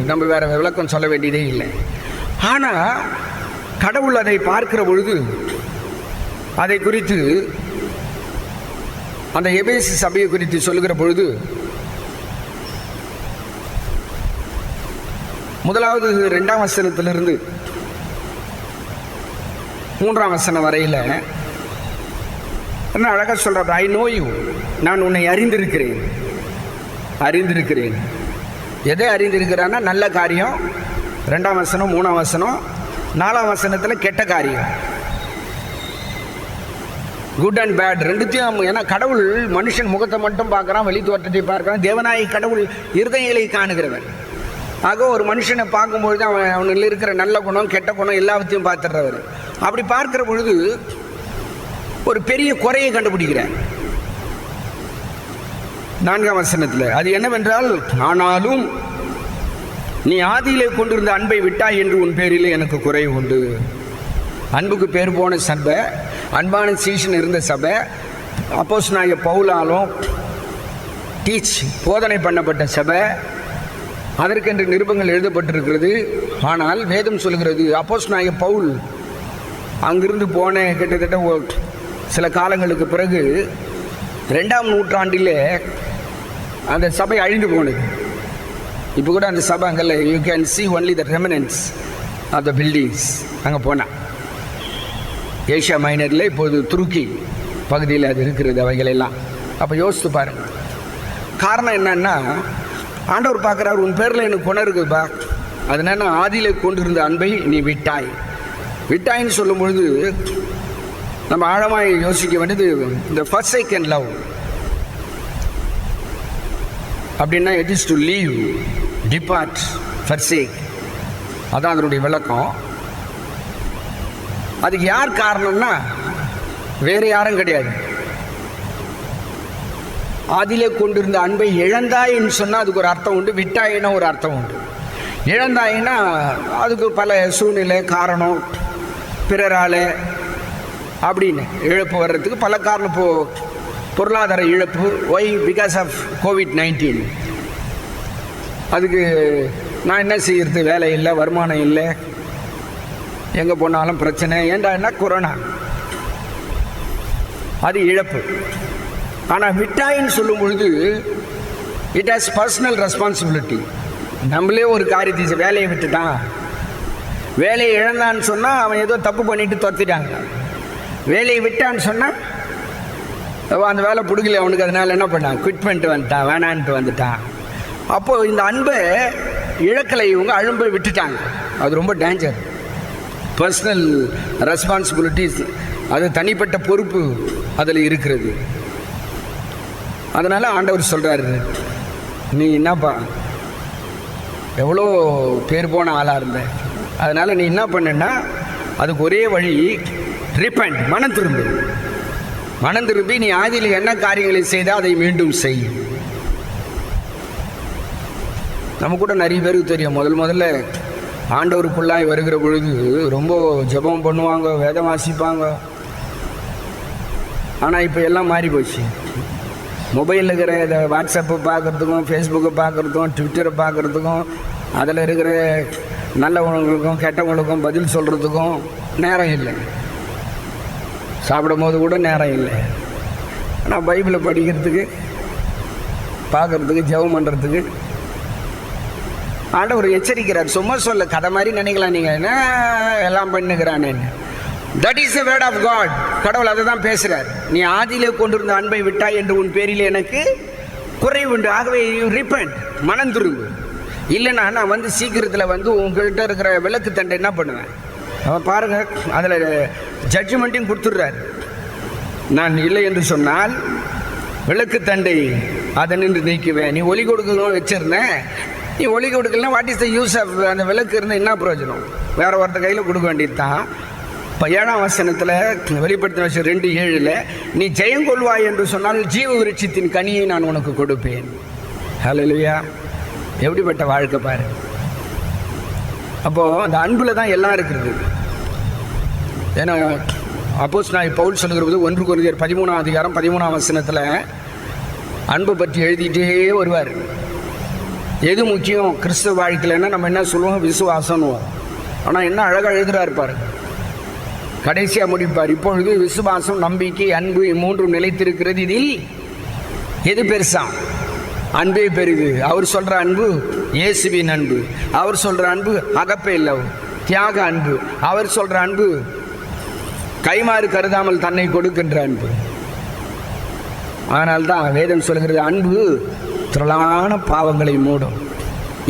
நம்ம வேற விளக்கம் சொல்ல வேண்டியதே இல்லை. ஆனால் கடவுள் அதை பார்க்கிற பொழுது அதை குறித்து, அந்த எபேசு சபையை குறித்து சொல்லுகிற பொழுது, முதலாவது 2ஆம் வசனத்திலிருந்து 3ஆம் வசனம் வரையில் என்ன அழகாக சொல்கிறார். ஐ நோ யூ, நான் உன்னை அறிந்திருக்கிறேன். எதை அறிந்திருக்கிறான்னா, நல்ல காரியம் 2ஆம் வசனம், 3ஆம் வசனம். 4ஆம் வசனத்தில் கெட்ட காரியம், குட் அண்ட் பேட் ரெண்டுத்தையும். ஏன்னா கடவுள் மனுஷன் முகத்தை மட்டும் பார்க்குறான், வெளி தோற்றத்தை பார்க்குறான். தேவனாய் கடவுள் இருதயங்களை காணுகிறவன். ஆக ஒரு மனுஷனை பார்க்கும்பொழுது அவனில் இருக்கிற நல்ல குணம் கெட்ட குணம் எல்லாத்தையும் பார்த்துடுறவர். அப்படி பார்க்கிற பொழுது ஒரு பெரிய குறையை கண்டுபிடிக்கிறார் 4ஆம் வசனத்தில். அது என்னவென்றால், ஆனாலும் நீ ஆதியிலே கொண்டிருந்த அன்பை விட்டாய் என்று உன் பேரிலே எனக்கு குறை உண்டு. அன்புக்கு பேர் போன சபை, அன்பான சீசன் இருந்த சபை, அப்போஸ்தலனாகிய பவுலாலும் போதனை பண்ணப்பட்ட சபை, அதற்கென்று நிருபங்கள் எழுதப்பட்டிருக்கிறது. ஆனால் வேதம் சொல்கிறது அப்போஸ்தலனாகிய பவுல் அங்கிருந்து போன கிட்டத்தட்ட சில காலங்களுக்கு பிறகு 2ஆம் நூற்றாண்டிலே அந்த சபை அழிந்து போனது. இப்போ கூட அந்த சபை அங்கே you can see only the remnants of the buildings. அங்கே போனால் ஏஷியா மைனரில் இப்போது துருக்கி பகுதியில் அது இருக்கிறது அவைகள் எல்லாம். அப்போ யோசித்து பாருங்கள். காரணம் என்னன்னா, ஆண்டவர் பார்க்குறாரு, உன் பேரில் எனக்கு குணம் இருக்குதுப்பா, அதனால ஆதியில் கொண்டிருந்த அன்பை நீ விட்டாயின்னு சொல்லும் பொழுது நம்ம ஆழமாக யோசிக்க வேண்டியது இந்த forsaken love அப்படின்னா it is to leave, depart, forsake. அதான் அதனுடைய விளக்கம். அதுக்கு யார் காரணம்னா வேறு யாரும் கிடையாது. ஆதிலே கொண்டிருந்த அன்பை இழந்தாயின்னு சொன்னால் அதுக்கு ஒரு அர்த்தம் உண்டு, விட்டாயின்னா ஒரு அர்த்தம் உண்டு. இழந்தாயின்னா அதுக்கு பல சூழ்நிலை, காரணம், பிறரால் அப்படின்னு இழப்பு வர்றதுக்கு பல காரணம். இப்போது பொருளாதார இழப்பு, ஒய் பிகாஸ் ஆஃப் COVID-19. அதுக்கு நான் என்ன செய்யறது, வேலை இல்லை, வருமானம் இல்லை, எங்கே போனாலும் பிரச்சனை. ஏன்டா கொரோனா, அது இழப்பு. ஆனால் விட்டாயின்னு சொல்லும் பொழுது இட் ஹாஸ் பர்சனல் ரெஸ்பான்சிபிலிட்டி. நம்மளே ஒரு காரியத்தை வேலையை விட்டுட்டான், வேலையை இழந்தான்னு சொன்னால் அவன் ஏதோ தப்பு பண்ணிட்டு துரத்திட்டாங்க. வேலையை விட்டான்னு சொன்னால் அந்த வேலை பிடிக்கல அவனுக்கு, அதனால என்ன பண்ணான், குவிட் பண்ணிட்டு வந்துட்டான், வேணான்ட்டு வந்துட்டான். அப்போது இந்த அன்பை இழக்கலை, இவங்க அழும்பை விட்டுட்டாங்க. அது ரொம்ப டேஞ்சர். பர்சனல் ரெஸ்பான்சிபிலிட்டிஸ், அது தனிப்பட்ட பொறுப்பு அதில் இருக்கிறது. அதனால் ஆண்டவர் சொல்கிறாரு, நீ என்னப்பா எவ்வளோ பேர் போன ஆளாக இருந்த, அதனால் நீ என்ன பண்ணுன்னா அதுக்கு ஒரே வழி, ரிப்பெண்ட், மனம் திரும்பி நீ ஆதியில் என்ன காரியங்களை செய்தால் அதை மீண்டும் செய். நம்ம கூட நிறைய பேருக்கு தெரியும், முதல்ல ஆண்டவருக்குள்ளாய் வருகிற பொழுது ரொம்ப ஜெபம் பண்ணுவாங்க, வேதம் வாசிப்பாங்க. ஆனால் இப்போ எல்லாம் மாறி போச்சு. மொபைலில் இருக்கிற இதை வாட்ஸ்அப்பை பார்க்குறதுக்கும், ஃபேஸ்புக்கை பார்க்குறதுக்கும், ட்விட்டரை பார்க்குறதுக்கும், அதில் இருக்கிற நல்லவங்களுக்கும் கெட்டவங்களுக்கும் பதில் சொல்கிறதுக்கும் நேரம் இல்லை. சாப்பிடும் போது கூட நேரம் இல்லை. ஆனால் பைபிளை படிக்கிறதுக்கு, பார்க்குறதுக்கு, ஜெபம் பண்ணுறதுக்கு ஆண்டவர் எச்சரிக்கிறார். சும்மா சொல்ல கதை மாதிரி நினைக்கலாம் நீங்கள், என்ன எல்லாம் பண்ணுகிறானேன்னு. That is the word of God. கடவுள் அதை தான் பேசுகிறார். நீ ஆதியிலே கொண்டிருந்த அன்பை விட்டாய் என்று உன் பேரில் எனக்கு குறைவுண்டு, ஆகவே ரிப்பெண்ட், மனம் திரும்பு. இல்லைன்னா நான் வந்து சீக்கிரத்தில் வந்து உங்கள்கிட்ட இருக்கிற விளக்கு தண்டை என்ன பண்ணுவேன், அவன் பாருங்கள் அதில் ஜட்ஜ்மெண்ட்டையும் கொடுத்துட்றாரு. நான் இல்லை என்று சொன்னால் விளக்கு தண்டை அதை நின்று நீக்குவேன். நீ ஒலி கொடுக்கணும் வச்சிருந்தேன், நீ ஒலி கொடுக்கலாம், what is the use of அந்த விளக்கு இருந்தால் என்ன பிரயோஜனம், வேற ஒருத்த கையில் கொடுக்க வேண்டியது தான். இப்போ 7ஆம் வசனத்தில் வெளிப்படுத்தின வருஷம் 2:7 நீ ஜெயம் கொள்வாய் என்று சொன்னால் ஜீவ விருட்சத்தின் கனியை நான் உனக்கு கொடுப்பேன். ஹல்லேலூயா. எப்படிப்பட்ட வாழ்க்கை பாரு. அப்போது அந்த அன்பில் தான் எல்லாம் இருக்கிறது. ஏன்னா அப்போஸ்தலனாகிய பவுல் சொல்லுகிற போது 1 கொரிந்தியர் 13ஆம் அதிகாரம் 13ஆம் வசனத்தில் அன்பை பற்றி எழுதிட்டே வருவார். எது முக்கியம் கிறிஸ்தவ வாழ்க்கையிலன்னா நம்ம என்ன சொல்லுவோம், விசுவாசம்னுவோம். ஆனால் என்ன அழகாக எழுதுகிறார் பாரு, கடைசியாக முடிப்பார். இப்பொழுது விசுவாசம், நம்பிக்கை, அன்பு மூன்றும் நிலைத்திருக்கிறது, இதில் எது பெருசா, அன்பே பெரிது. அவர் சொல்கிற அன்பு இயேசுவின் அன்பு, அவர் சொல்கிற அன்பு அகப்பே லவ், தியாக அன்பு, அவர் சொல்கிற அன்பு கைமாறு கருதாமல் தன்னை கொடுக்கின்ற அன்பு. அதனால்தான் வேதம் சொல்கிறது அன்பு திரளான பாவங்களை மூடும்.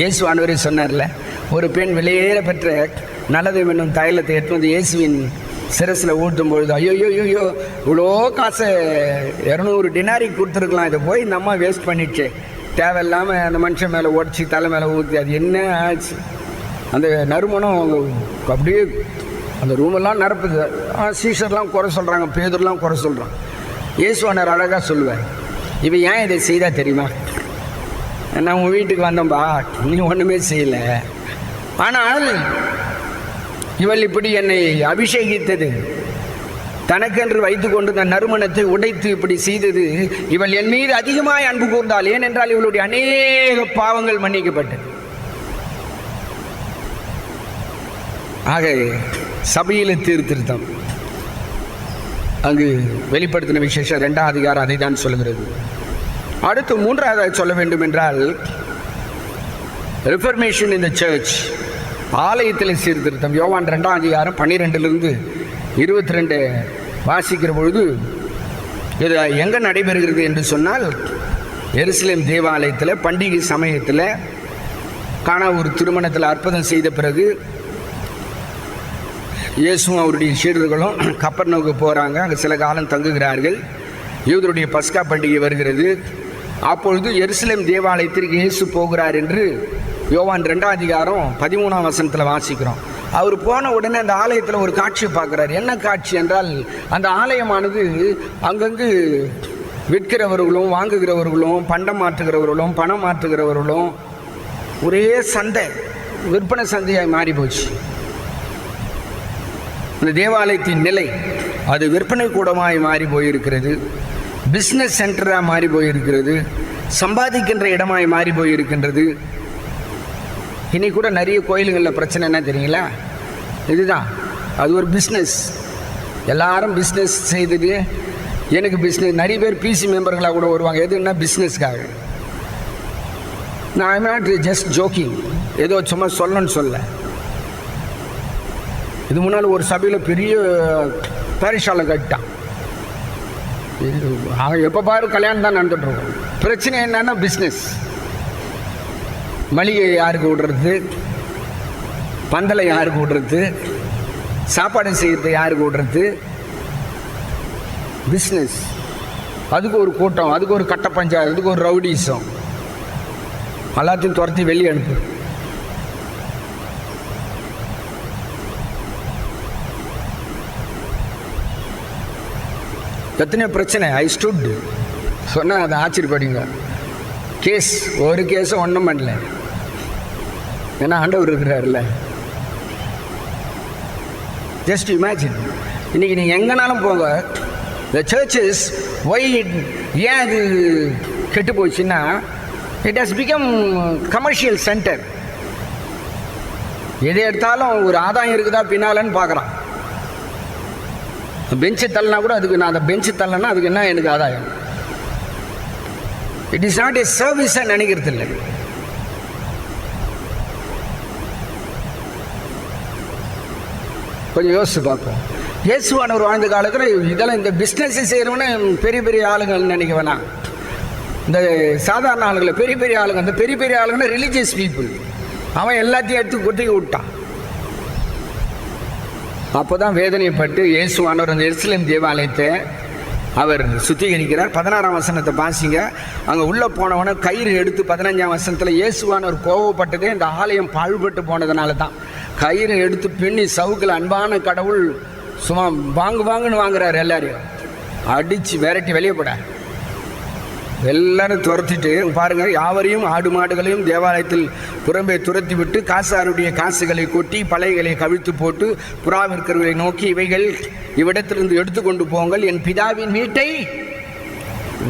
இயேசு ஆண்டவரே சொன்னார்ல, ஒரு பெண் வெளியேற பெற்ற நல்லதை என்னும் தைலத்தை எடுத்து வந்து இயேசுவின் சிரசில் ஊட்டும் பொழுது, ஐயோ இவ்வளோ காசை 200 டினாரி கொடுத்துருக்கலாம், இதை போய் இந்த அம்மா வேஸ்ட் பண்ணிடுச்சு, தேவையில்லாமல் அந்த மனுஷன் மேலே உடச்சி தலை மேலே ஊற்றி, அது என்ன ஆச்சு, அந்த நறுமணம் அப்படியே அந்த ரூமெல்லாம் நிரப்புது. சீஷர்லாம் குறை சொல்கிறாங்க, பேதர்லாம் குறை சொல்கிறான். இயேசுவானர் அழகாக சொல்லுவார், இவன் ஏன் இதை செய்தா தெரியுமா, நான் உன் வீட்டுக்கு வந்தோம்பா, நீ ஒன்றுமே செய்யலை. ஆனால் இவள் இப்படி என்னை அபிஷேகித்தது, தனக்கென்று வைத்துக்கொண்டு தன் நறுமணத்தை உடைத்து இப்படி செய்தது, இவள் என் மீது அதிகமாய் அன்பு கூர்ந்தாள். ஏனென்றால் இவளுடைய அநேக பாவங்கள் மன்னிக்கப்பட்டது. ஆக சபையில தீர்த்திருத்தம் அங்கு வெளிப்படுத்தின விசேஷம் 2ஆம் அதிகாரம் அதை தான் சொல்லுகிறது. அடுத்து 3ஆவது சொல்ல வேண்டும் என்றால் ரிஃபர்மேஷன் இன் த சர்ச், ஆலயத்தில் சீர்திருத்தம். யோவான் 2ஆம் அதிகாரம் 12 22 வாசிக்கிற பொழுது இது எங்கே நடைபெறுகிறது என்று சொன்னால், எருசலேம் தேவாலயத்தில் பண்டிகை சமயத்தில் காணா ஒரு திருமணத்தில் அற்புதம் செய்த பிறகு இயேசுவும் அவருடைய சீடர்களும் கப்பர்நகூமுக்கு போகிறாங்க. அங்கே சில காலம் தங்குகிறார்கள். யூதருடைய பஸ்கா பண்டிகை வருகிறது. அப்பொழுது எருசலேம் தேவாலயத்திற்கு இயேசு போகிறார் என்று யோவான் 2ஆம் அதிகாரம் 13ஆம் வசனத்தில் வாசிக்கிறோம். அவர் போன உடனே அந்த ஆலயத்தில் ஒரு காட்சியை பார்க்குறார். என்ன காட்சி என்றால், அந்த ஆலயமானது அங்கங்கு விற்கிறவர்களும் வாங்குகிறவர்களும் பண்டம் மாற்றுகிறவர்களும் பணம் மாற்றுகிறவர்களும் ஒரே சந்தை, விற்பனை சந்தையாய் மாறி போச்சு. இந்த தேவாலயத்தின் நிலை அது விற்பனை கூடமாய் மாறி போயிருக்கிறது, பிஸ்னஸ் சென்டராக மாறி போயிருக்கிறது, சம்பாதிக்கின்ற இடமாய் மாறி போயிருக்கின்றது. இன்னைக்கு கூட நிறைய கோயிலுங்களில் பிரச்சனை என்ன தெரியுங்களா? இதுதான், அது ஒரு பிஸ்னஸ். எல்லாரும் பிஸ்னஸ் செய்துட்டு எனக்கு பிஸ்னஸ், நிறைய பேர் பிசி மெம்பர்களாக கூட வருவாங்க. எதுன்னா பிஸ்னஸ்க்காக. நான் ஐம் நாட் ஜஸ்ட் ஜோக்கிங், ஏதோ சும்மா சொல்லணும்னு சொல்ல. இது முன்னால் ஒரு சபையில் பெரிய பேரிஷாலை கட்டான். அவன் எப்போ பாரு கல்யாணம் தான் நடந்துட்டுருக்கோம். பிரச்சனை என்னன்னா பிஸ்னஸ். மளிகை யாருக்கு விடுறது, பந்தலை யாருக்கு விடுறது, சாப்பாடு செய்யறது யாருக்கு விடுறது, பிஸ்னஸ். அதுக்கு ஒரு கூட்டம், அதுக்கு ஒரு கட்ட பஞ்சாயத்து, அதுக்கு ஒரு ரவுடிசம், எல்லாத்தையும் துரத்தி வெளியே அனுப்பு. எத்தனை பிரச்சனை. ஐ ஸ்டுட் சொன்னால் அதை ஆச்சரியப்படுங்க. கேஸ், ஒரு கேஸும் ஒன்றும் பண்ணல. ஏன்னா ஆண்டவர் இருக்கிறார்ல. ஜஸ்ட் இமேஜின், இன்னைக்கு நீங்கள் எங்கேனாலும் போங்க, த சர்ச்சஸ் ஒய் ஏன் அது கெட்டு போச்சுன்னா, it has become commercial centre. எதை எடுத்தாலும் ஒரு ஆதாயம் இருக்குதா பின்னாலன்னு பார்க்குறான். பெஞ்சு தள்ளனா கூட அதுக்கு, நான் அந்த பெஞ்சு தள்ளனா அதுக்கு என்ன எனக்கு ஆதாயம்? இட் இஸ் நாட் ஏ சர்வீஸாக நினைக்கிறது இல்லை. கொஞ்சம் யோசிச்சு பார்ப்போம். இயேசுவானவர் வாழ்ந்த காலத்தில் இதெல்லாம் இந்த பிஸ்னஸ் செய்கிறவனே பெரிய பெரிய ஆளுங்கள்னு நினைக்க வேணாம். இந்த சாதாரண ஆளுங்களை, பெரிய பெரிய ஆளுங்க, அந்த பெரிய பெரிய ஆளுங்கன்னா ரிலீஜியஸ் பீப்புள். அவன் எல்லாத்தையும் எடுத்து கொட்டி விட்டான். அப்போ தான் வேதனைப்பட்டு இயேசுவானவர் அந்த எருசலேம் தேவாலயத்தை அவர் சுத்திகரிக்கிறார். 16ஆம் வசனத்தை பாசிங்க. அங்கே உள்ளே போனவன கயிறு எடுத்து 15ஆம் வசனத்தில் இயேசுவானவர் கோவப்பட்டதே இந்த ஆலயம் பாழ்பட்டு போனதுனால தான். கயிறு எடுத்து பின்னி சவுக்கில் அன்பான கடவுள் சும்மா வாங்குன்னு வாங்குறாரு. எல்லாரையும் அடித்து விரட்டி வெளியே போட எல்லாரும் துரத்திட்டு பாருங்க, யாவரையும் ஆடு மாடுகளையும் தேவாலயத்தில் புறம்பே துரத்தி விட்டு காசாருடைய காசுகளை கொட்டி பழைகளை கவிழ்த்து போட்டு புறாவிற்கிறவர்களை நோக்கி, இவைகள் இவ்விடத்திலிருந்து எடுத்துக்கொண்டு போங்கள், என் பிதாவின் வீட்டை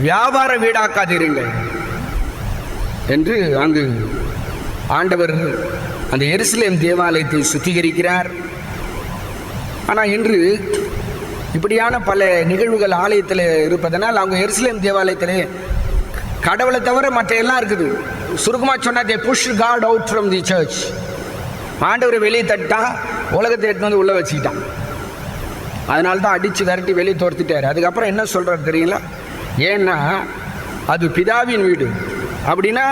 வியாபார வீடாக்காதீர்கள் என்று அங்கு ஆண்டவர் அந்த எருசலேம் தேவாலயத்தை சுத்திகரிக்கிறார். ஆனால் இன்று இப்படியான பல நிகழ்வுகள் ஆலயத்தில் இருப்பதனால் அவங்க எருசலேம் தேவாலயத்தில் கடவுளை தவிர மற்ற எல்லாம் இருக்குது. சுருக்கமாக சொன்னா, they push God out from the church. ஆண்டவரை வெளியே தட்டா உலகத்தை எடுத்து வந்து உள்ள வச்சுக்கிட்டான். அதனால தான் அடித்து விரட்டி வெளியே தோர்த்துட்டார். அதுக்கப்புறம் என்ன சொல்கிறார் தெரியுங்களா? ஏன்னா அது பிதாவின் வீடு. அப்படின்னா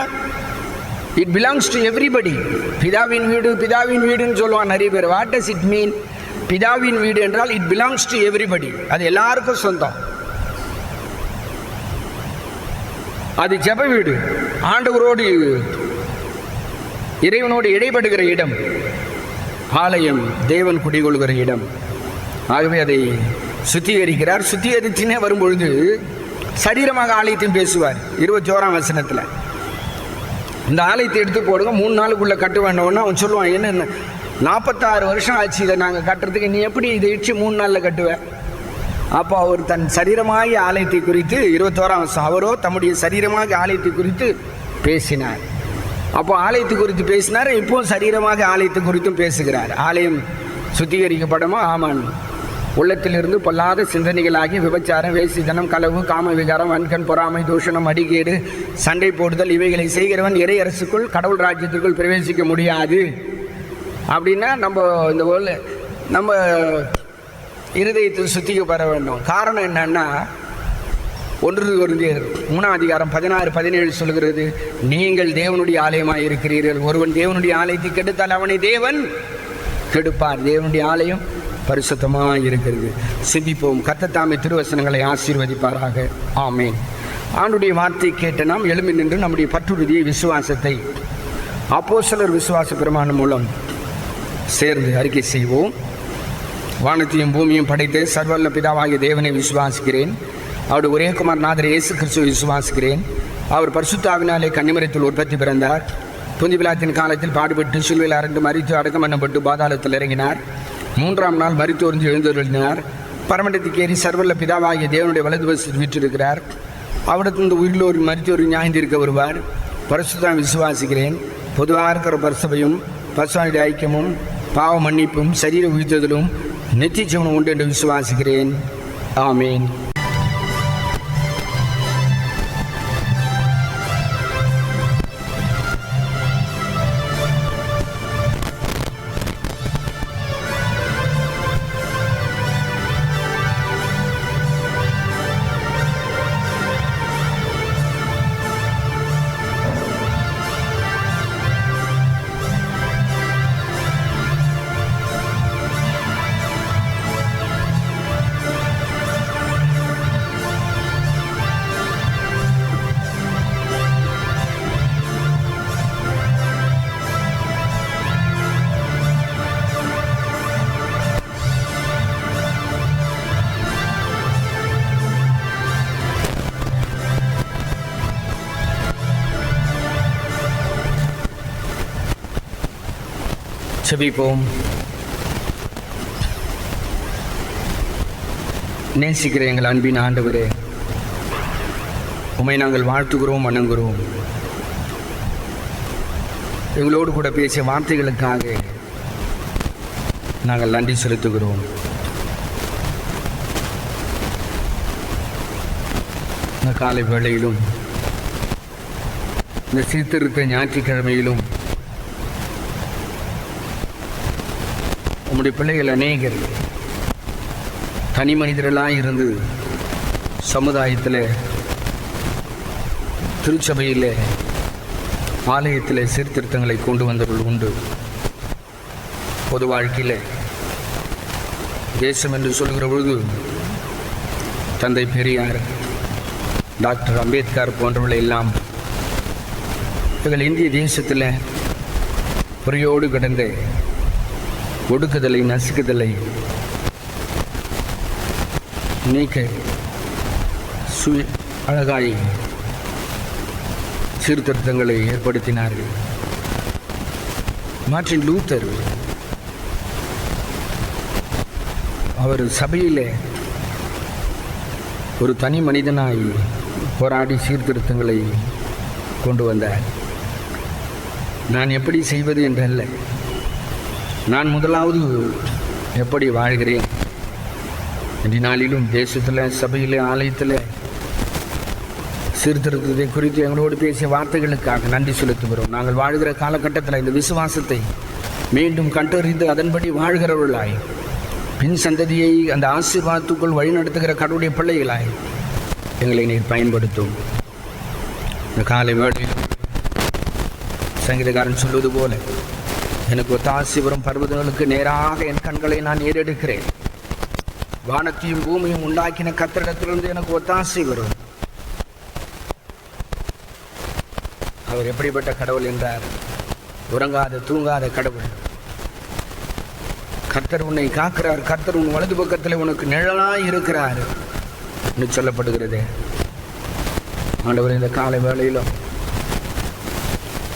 இட் பிலாங்ஸ் டு எவ்ரிபடி. பிதாவின் வீடு பிதாவின் வீடுன்னு சொல்லுவான் நிறைய பேர். What does it mean? பிதாவின் வீடு என்றால் இட் பிலாங்ஸ் டு எவ்ரிபடி, அது எல்லாருக்கும் சொந்தம். அது ஜெப வீடு, ஆண்டவரோடு இறைவனோடு இடைப்படுகிற இடம். ஆலயம் தேவன் குடிகொள்கிற இடம். ஆகவே அதை சுத்திகரிக்கிறார். சுத்திகரிச்சுனே வரும்பொழுது சரீரமாக ஆலயத்தையும் பேசுவார். 21ஆம் வசனத்தில் இந்த ஆலயத்தை எடுத்து போடுங்க, 3 நாளுக்குள்ளே கட்ட வேண்டாம்னா அவன் சொல்லுவான், என்ன 46 வருஷம் ஆச்சு இதை நாங்கள் கட்டுறதுக்கு, நீ எப்படி இதை இடிச்சு 3 நாளில் கட்டுவேன்? அப்போ அவர் தன் சரீரமாகி ஆலயத்தை குறித்து 21ஆம் வருஷம் அவரோ தம்முடைய சரீரமாக ஆலயத்தை குறித்து பேசினார். அப்போ ஆலயத்தை குறித்து பேசினார், இப்போ சரீரமாக ஆலயத்தை குறித்தும் பேசுகிறார். ஆலயம் சுத்திகரிக்கப்படமா? ஆமான். உள்ளத்திலிருந்து பொல்லாத சிந்தனைகளாகி விபச்சாரம், வேசித்தனம், களவு, காம விகாரம், வன்கண், பொறாமை, தூஷணம், அடிகேடு, சண்டை போடுதல் இவைகளை செய்கிறவன் இறை அரசுக்குள் கடவுள் ராஜ்யத்திற்குள் பிரவேசிக்க முடியாது. அப்படின்னா நம்ம இருதயத்தில் சுத்திக்கப்பட வேண்டும். காரணம் என்னன்னா, 1 கொரிந்தியர் 3ஆம் அதிகாரம் 16-17 சொல்கிறது, நீங்கள் தேவனுடைய ஆலயமாக இருக்கிறீர்கள். ஒருவன் தேவனுடைய ஆலயத்தை கெடுத்தால் அவனை தேவன் கெடுப்பார். தேவனுடைய ஆலயம் பரிசுத்தமாக இருக்கிறது. சிந்திப்போம். கர்த்தர் தாமே திருவசனங்களை ஆசீர்வதிப்பாராக. ஆமேன். ஆண்டுடைய வார்த்தை கேட்ட நாம் எழும்பி நின்று நம்முடைய பற்றுறுதியை, விசுவாசத்தை அப்போஸ்தலர் விசுவாச பிரமாணம் மூலம் சேர்ந்து அறிக்கை செய்வோம். வானத்தையும் பூமியும் படைத்து சர்வவல்ல பிதாவாகிய தேவனை விசுவாசிக்கிறேன். அவருடைய ஒரே குமாரநாதர் இயேசு கிறிஸ்துவை விசுவாசிக்கிறேன். அவர் பரிசுத்த ஆவினாலே கன்னிமரியத்தில் உற்பத்தி பிறந்தார். பொந்திய பிலாத்தின் காலத்தில் பாடுபட்டு சிலுவையில் அறைந்து மரித்து அடக்கம் பண்ணப்பட்டு பாதாளத்தில் இறங்கினார். 3ஆம் நாள் மரித்தோர்ந்து எழுந்தருளினார். பரமண்டத்துக்கு ஏறி சர்வவல்ல பிதாவாகிய தேவனுடைய வலது பக்கத்தில் வீற்றிருக்கிறார். அவரிடத்திலிருந்து உயிரோர் மரித்தோர் நியாயந்திருக்க வருவார். பரிசுத்தம் விசுவாசிக்கிறேன். பொதுவாக இருக்கிற பரிசபையும் பரிசுத்த ஐக்கியமும் பாவ மன்னிப்பும் சரீர உயிர்த்தலும் நித்திய ஜீவனம் உண்டு என்று விசுவாசிக்கிறேன். ஆமீன். செபிப்போம். நேசிக்கிற எங்கள் அன்பின் ஆண்டவரே, உம்மை நாங்கள் வாழ்த்துகிறோம், வணங்குகிறோம். எங்களோடு கூட பேசிய வார்த்தைகளுக்காக நாங்கள் நன்றி செலுத்துகிறோம். இந்த காலை வேளையிலும் இந்த சீர்திருத்த ஞாயிற்றுக்கிழமையிலும் உம்முடைய பிள்ளைகள் அநேகர் தனி மனிதர்களாக இருந்து சமுதாயத்தில், திருச்சபையில், ஆலயத்தில் சீர்திருத்தங்களை கொண்டு வந்தவர்கள் உண்டு. பொது வாழ்க்கையில் தேசம் என்று சொல்கிற பொழுது தந்தை பெரியார், டாக்டர் அம்பேத்கர் போன்றவர்கள் எல்லாம் எங்கள் இந்திய தேசத்தில் பொறியோடு கிடந்த ஒடுக்குதலை, நசுக்குதலை நீக்க அழகாய் சீர்திருத்தங்களை ஏற்படுத்தினார்கள். மார்ட்டின் லூத்தர் அவர் சபையில் ஒரு தனி மனிதனாய் போராடி சீர்திருத்தங்களை கொண்டு வந்தார். நான் எப்படி செய்வது என்றல்ல, நான் முதலாவது எப்படி வாழ்கிறேன் இன்றைய நாளிலும் தேசத்தில், சபையில், ஆலயத்தில் சீர்திருத்தத்தை குறித்து எங்களோடு பேசிய வார்த்தைகளுக்காக நன்றி செலுத்துகிறோம். நாங்கள் வாழ்கிற காலகட்டத்தில் இந்த விசுவாசத்தை மீண்டும் கண்டறிந்து அதன்படி வாழ்கிறவர்களாய், பின் சந்ததியை அந்த ஆசீர்வாதத்துக்குள் வழிநடத்துகிற கடவுளுடைய பிள்ளைகளாய் எங்களை நீர் பயன்படுத்தும். இந்த காலை வேளையில் சங்கீதக்காரன் சொல்வது போல, எனக்கு ஒத்தாசி வரும் பர்வதங்களுக்கு நேராக என் கண்களை நான் ஏறெடுக்கிறேன். வானத்தையும் பூமியும் உண்டாக்கின கர்த்தரிடத்திலிருந்து எனக்கு ஒத்தாசி வரும். அவர் எப்படிப்பட்ட கடவுள் என்றார்? உறங்காத தூங்காத கடவுள். கர்த்தர் உன்னை காக்கிறார், கர்த்தர் உன் வலது பக்கத்தில் உனக்கு நிழலாய் இருக்கிறார் என்று சொல்லப்படுகிறது. ஆண்டவர் இந்த காலை வேளையிலும்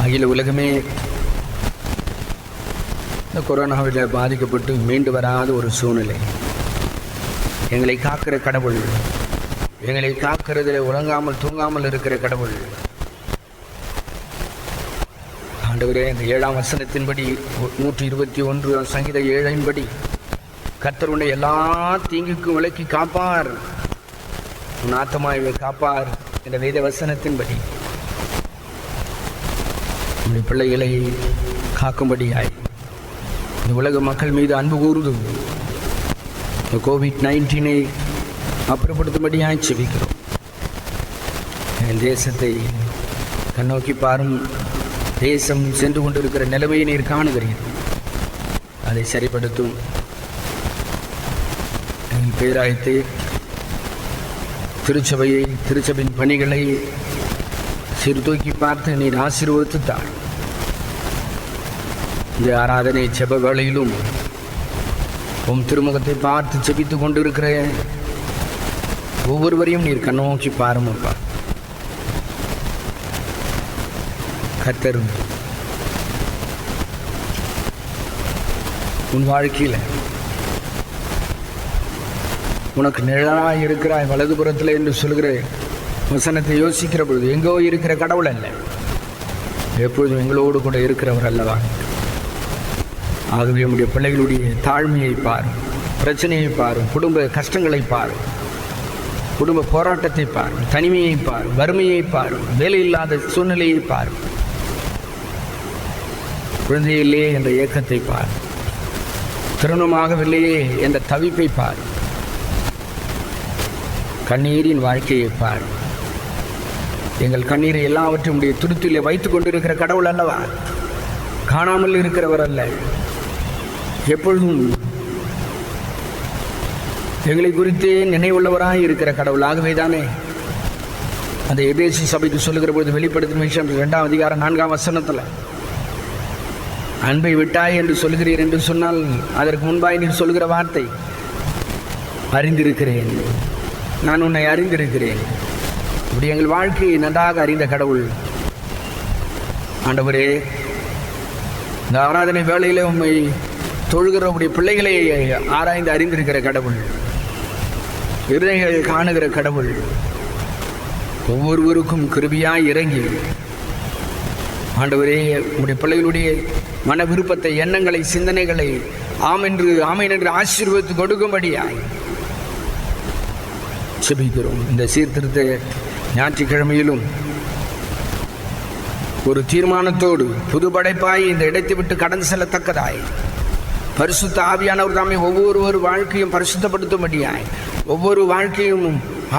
அகில உலகமே இந்த கொரோனாவில் பாதிக்கப்பட்டு மீண்டு வராத ஒரு சூழ்நிலை. எங்களை காக்கிற கடவுள், எங்களை காக்கிறதில் உறங்காமல் தூங்காமல் இருக்கிற கடவுள் ஆண்டவரே, இந்த 7ஆம் வசனத்தின்படி 121 சங்கீத 7 கர்த்தர் உன்னை எல்லா தீங்குக்கும் விலக்கி காப்பார், உன் ஆத்துமாவை காப்பார் என்ற வேத வசனத்தின்படி உன்னுடைய பிள்ளைகளை காக்கும்படியாய் இந்த உலக மக்கள் மீது அன்பு கூர்ந்து இந்த COVID-19 அப்புறப்படுத்தும்படியாய் செபிக்கிறோம். என் தேசத்தை கண்ணோக்கி பாரும். தேசம் சென்று கொண்டிருக்கிற நிலைமையை நீர் காணுகிறீர்கள். அதை சரிப்படுத்தும். என் பேராயத்தை, திருச்சபையை, திருச்சபையின் பணிகளை சீர்தூக்கி பார்த்து நீர் ஆசீர்வதித்தார். இந்த ஆராதனை செப வேளையிலும் உம் திருமுகத்தை பார்த்து செபித்துக் கொண்டிருக்கிற ஒவ்வொருவரையும் நீர் கண்ணோக்கி பாருமப்பா. கர்த்தர் உன் வாழ்க்கையில் உனக்கு நிழலாய் இருக்கிறாய் வலதுபுறத்தில் என்று சொல்கிற வசனத்தை யோசிக்கிற பொழுது எங்கோ இருக்கிற கடவுள் அல்ல, எப்பொழுதும் எங்களோடு கூட இருக்கிறவர் அல்லவா. ஆகவே நம்முடைய பிள்ளைகளுடைய தாழ்மையை பாரும், பிரச்சனையை பாரும், குடும்ப கஷ்டங்களை பாரும், குடும்ப போராட்டத்தை பாரும், தனிமையை பாரும், வறுமையை பாரும், வேலை இல்லாத சூழ்நிலையை பாரும், குழந்தையில்லையே என்ற ஏக்கத்தை பாரும், திருமணமாகவில்லையே என்ற தவிப்பை பாரும், கண்ணீரின் வாழ்க்கையை பாரும். எங்கள் கண்ணீரை எல்லாவற்றையும் உடைய துருத்திலே வைத்துக் கொண்டிருக்கிற கடவுள் அல்லவா, காணாமல் இருக்கிறவர் அல்ல. எப்பொழுதும் எங்களை குறித்தே நினைவுள்ளவராக இருக்கிற கடவுள். ஆகவே தானே அந்த எபேசு சபைக்கு சொல்லுகிற பொழுது வெளிப்படுத்தின விஷயம் 2ஆம் அதிகாரம் 4ஆம் வசனத்தில் அன்பை விட்டாய் என்று சொல்கிறீர் என்று சொன்னால் அதற்கு முன்பாய் நீர் சொல்கிற வார்த்தை அறிந்திருக்கிறேன், நான் உன்னை அறிந்திருக்கிறேன். இப்படி எங்கள் வாழ்க்கையை நன்றாக அறிந்த கடவுள் ஆண்டவரே, இந்த ஆராதனை வேளையில் உண்மை தொழுகிற உடைய பிள்ளைகளை ஆராய்ந்து அறிந்திருக்கிற கடவுள், இருதயங்கள் காணுகிற கடவுள், ஒவ்வொருவருக்கும் கிருபையாய் இறங்கி ஆண்டவரே உடைய பிள்ளைகளுடைய மன விருப்பத்தை, எண்ணங்களை, சிந்தனைகளை ஆமென் என்று ஆசீர்வதித்து கொடுக்கும்படியாய் செபிக்கிறோம். இந்த சீர்திருத்த ஞாயிற்றுக்கிழமையிலும் ஒரு தீர்மானத்தோடு புது படைப்பாய் இந்த இடத்தை விட்டு கடந்து செல்லத்தக்கதாய் பரிசுத்த ஆவியானவர் தாமே ஒவ்வொரு வாழ்க்கையும் பரிசுத்தப்படுத்தும்படியாய், ஒவ்வொரு வாழ்க்கையும்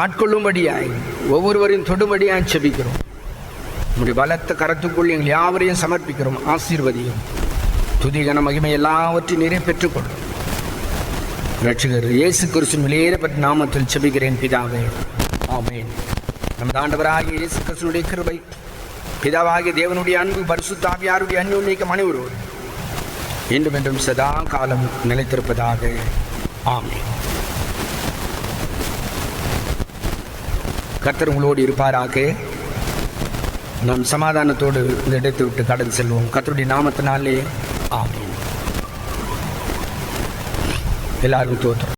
ஆட்கொள்ளும்படியாய், ஒவ்வொருவரையும் தொடும்படியாய் செபிக்கிறோம். நம்முடைய பலத்த கரத்துக்குள் எங்கள் யாவரையும் சமர்ப்பிக்கிறோம். ஆசீர்வதியும், துதிகன மகிமை எல்லாவற்றையும் நிறைய பெற்றுக்கொள்ளும். ரட்சகர் இயேசு கிறிஸ்துவின் விலையேறப்பட்ட நாமத்தில் செபிக்கிறேன் பிதாவே, ஆமென். நமது ஆண்டவராகிய இயேசு கிறிஸ்துவினுடைய கிருபை, பிதாவாகிய தேவனுடைய அன்பு, பரிசுத்த ஆவியாருடைய அந்யோன்யம் அனைவரோடு இன்றும் என்றும் சதா காலம் நிலைத்திருப்பதாக. ஆமென். கர்த்தர் உங்களோடு இருப்பாராக. நாம் சமாதானத்தோடு இந்த இடத்தை விட்டு கடந்து செல்வோம். கர்த்தருடைய நாமத்தினாலே ஆமென். எல்லாரும் தோற்றம்.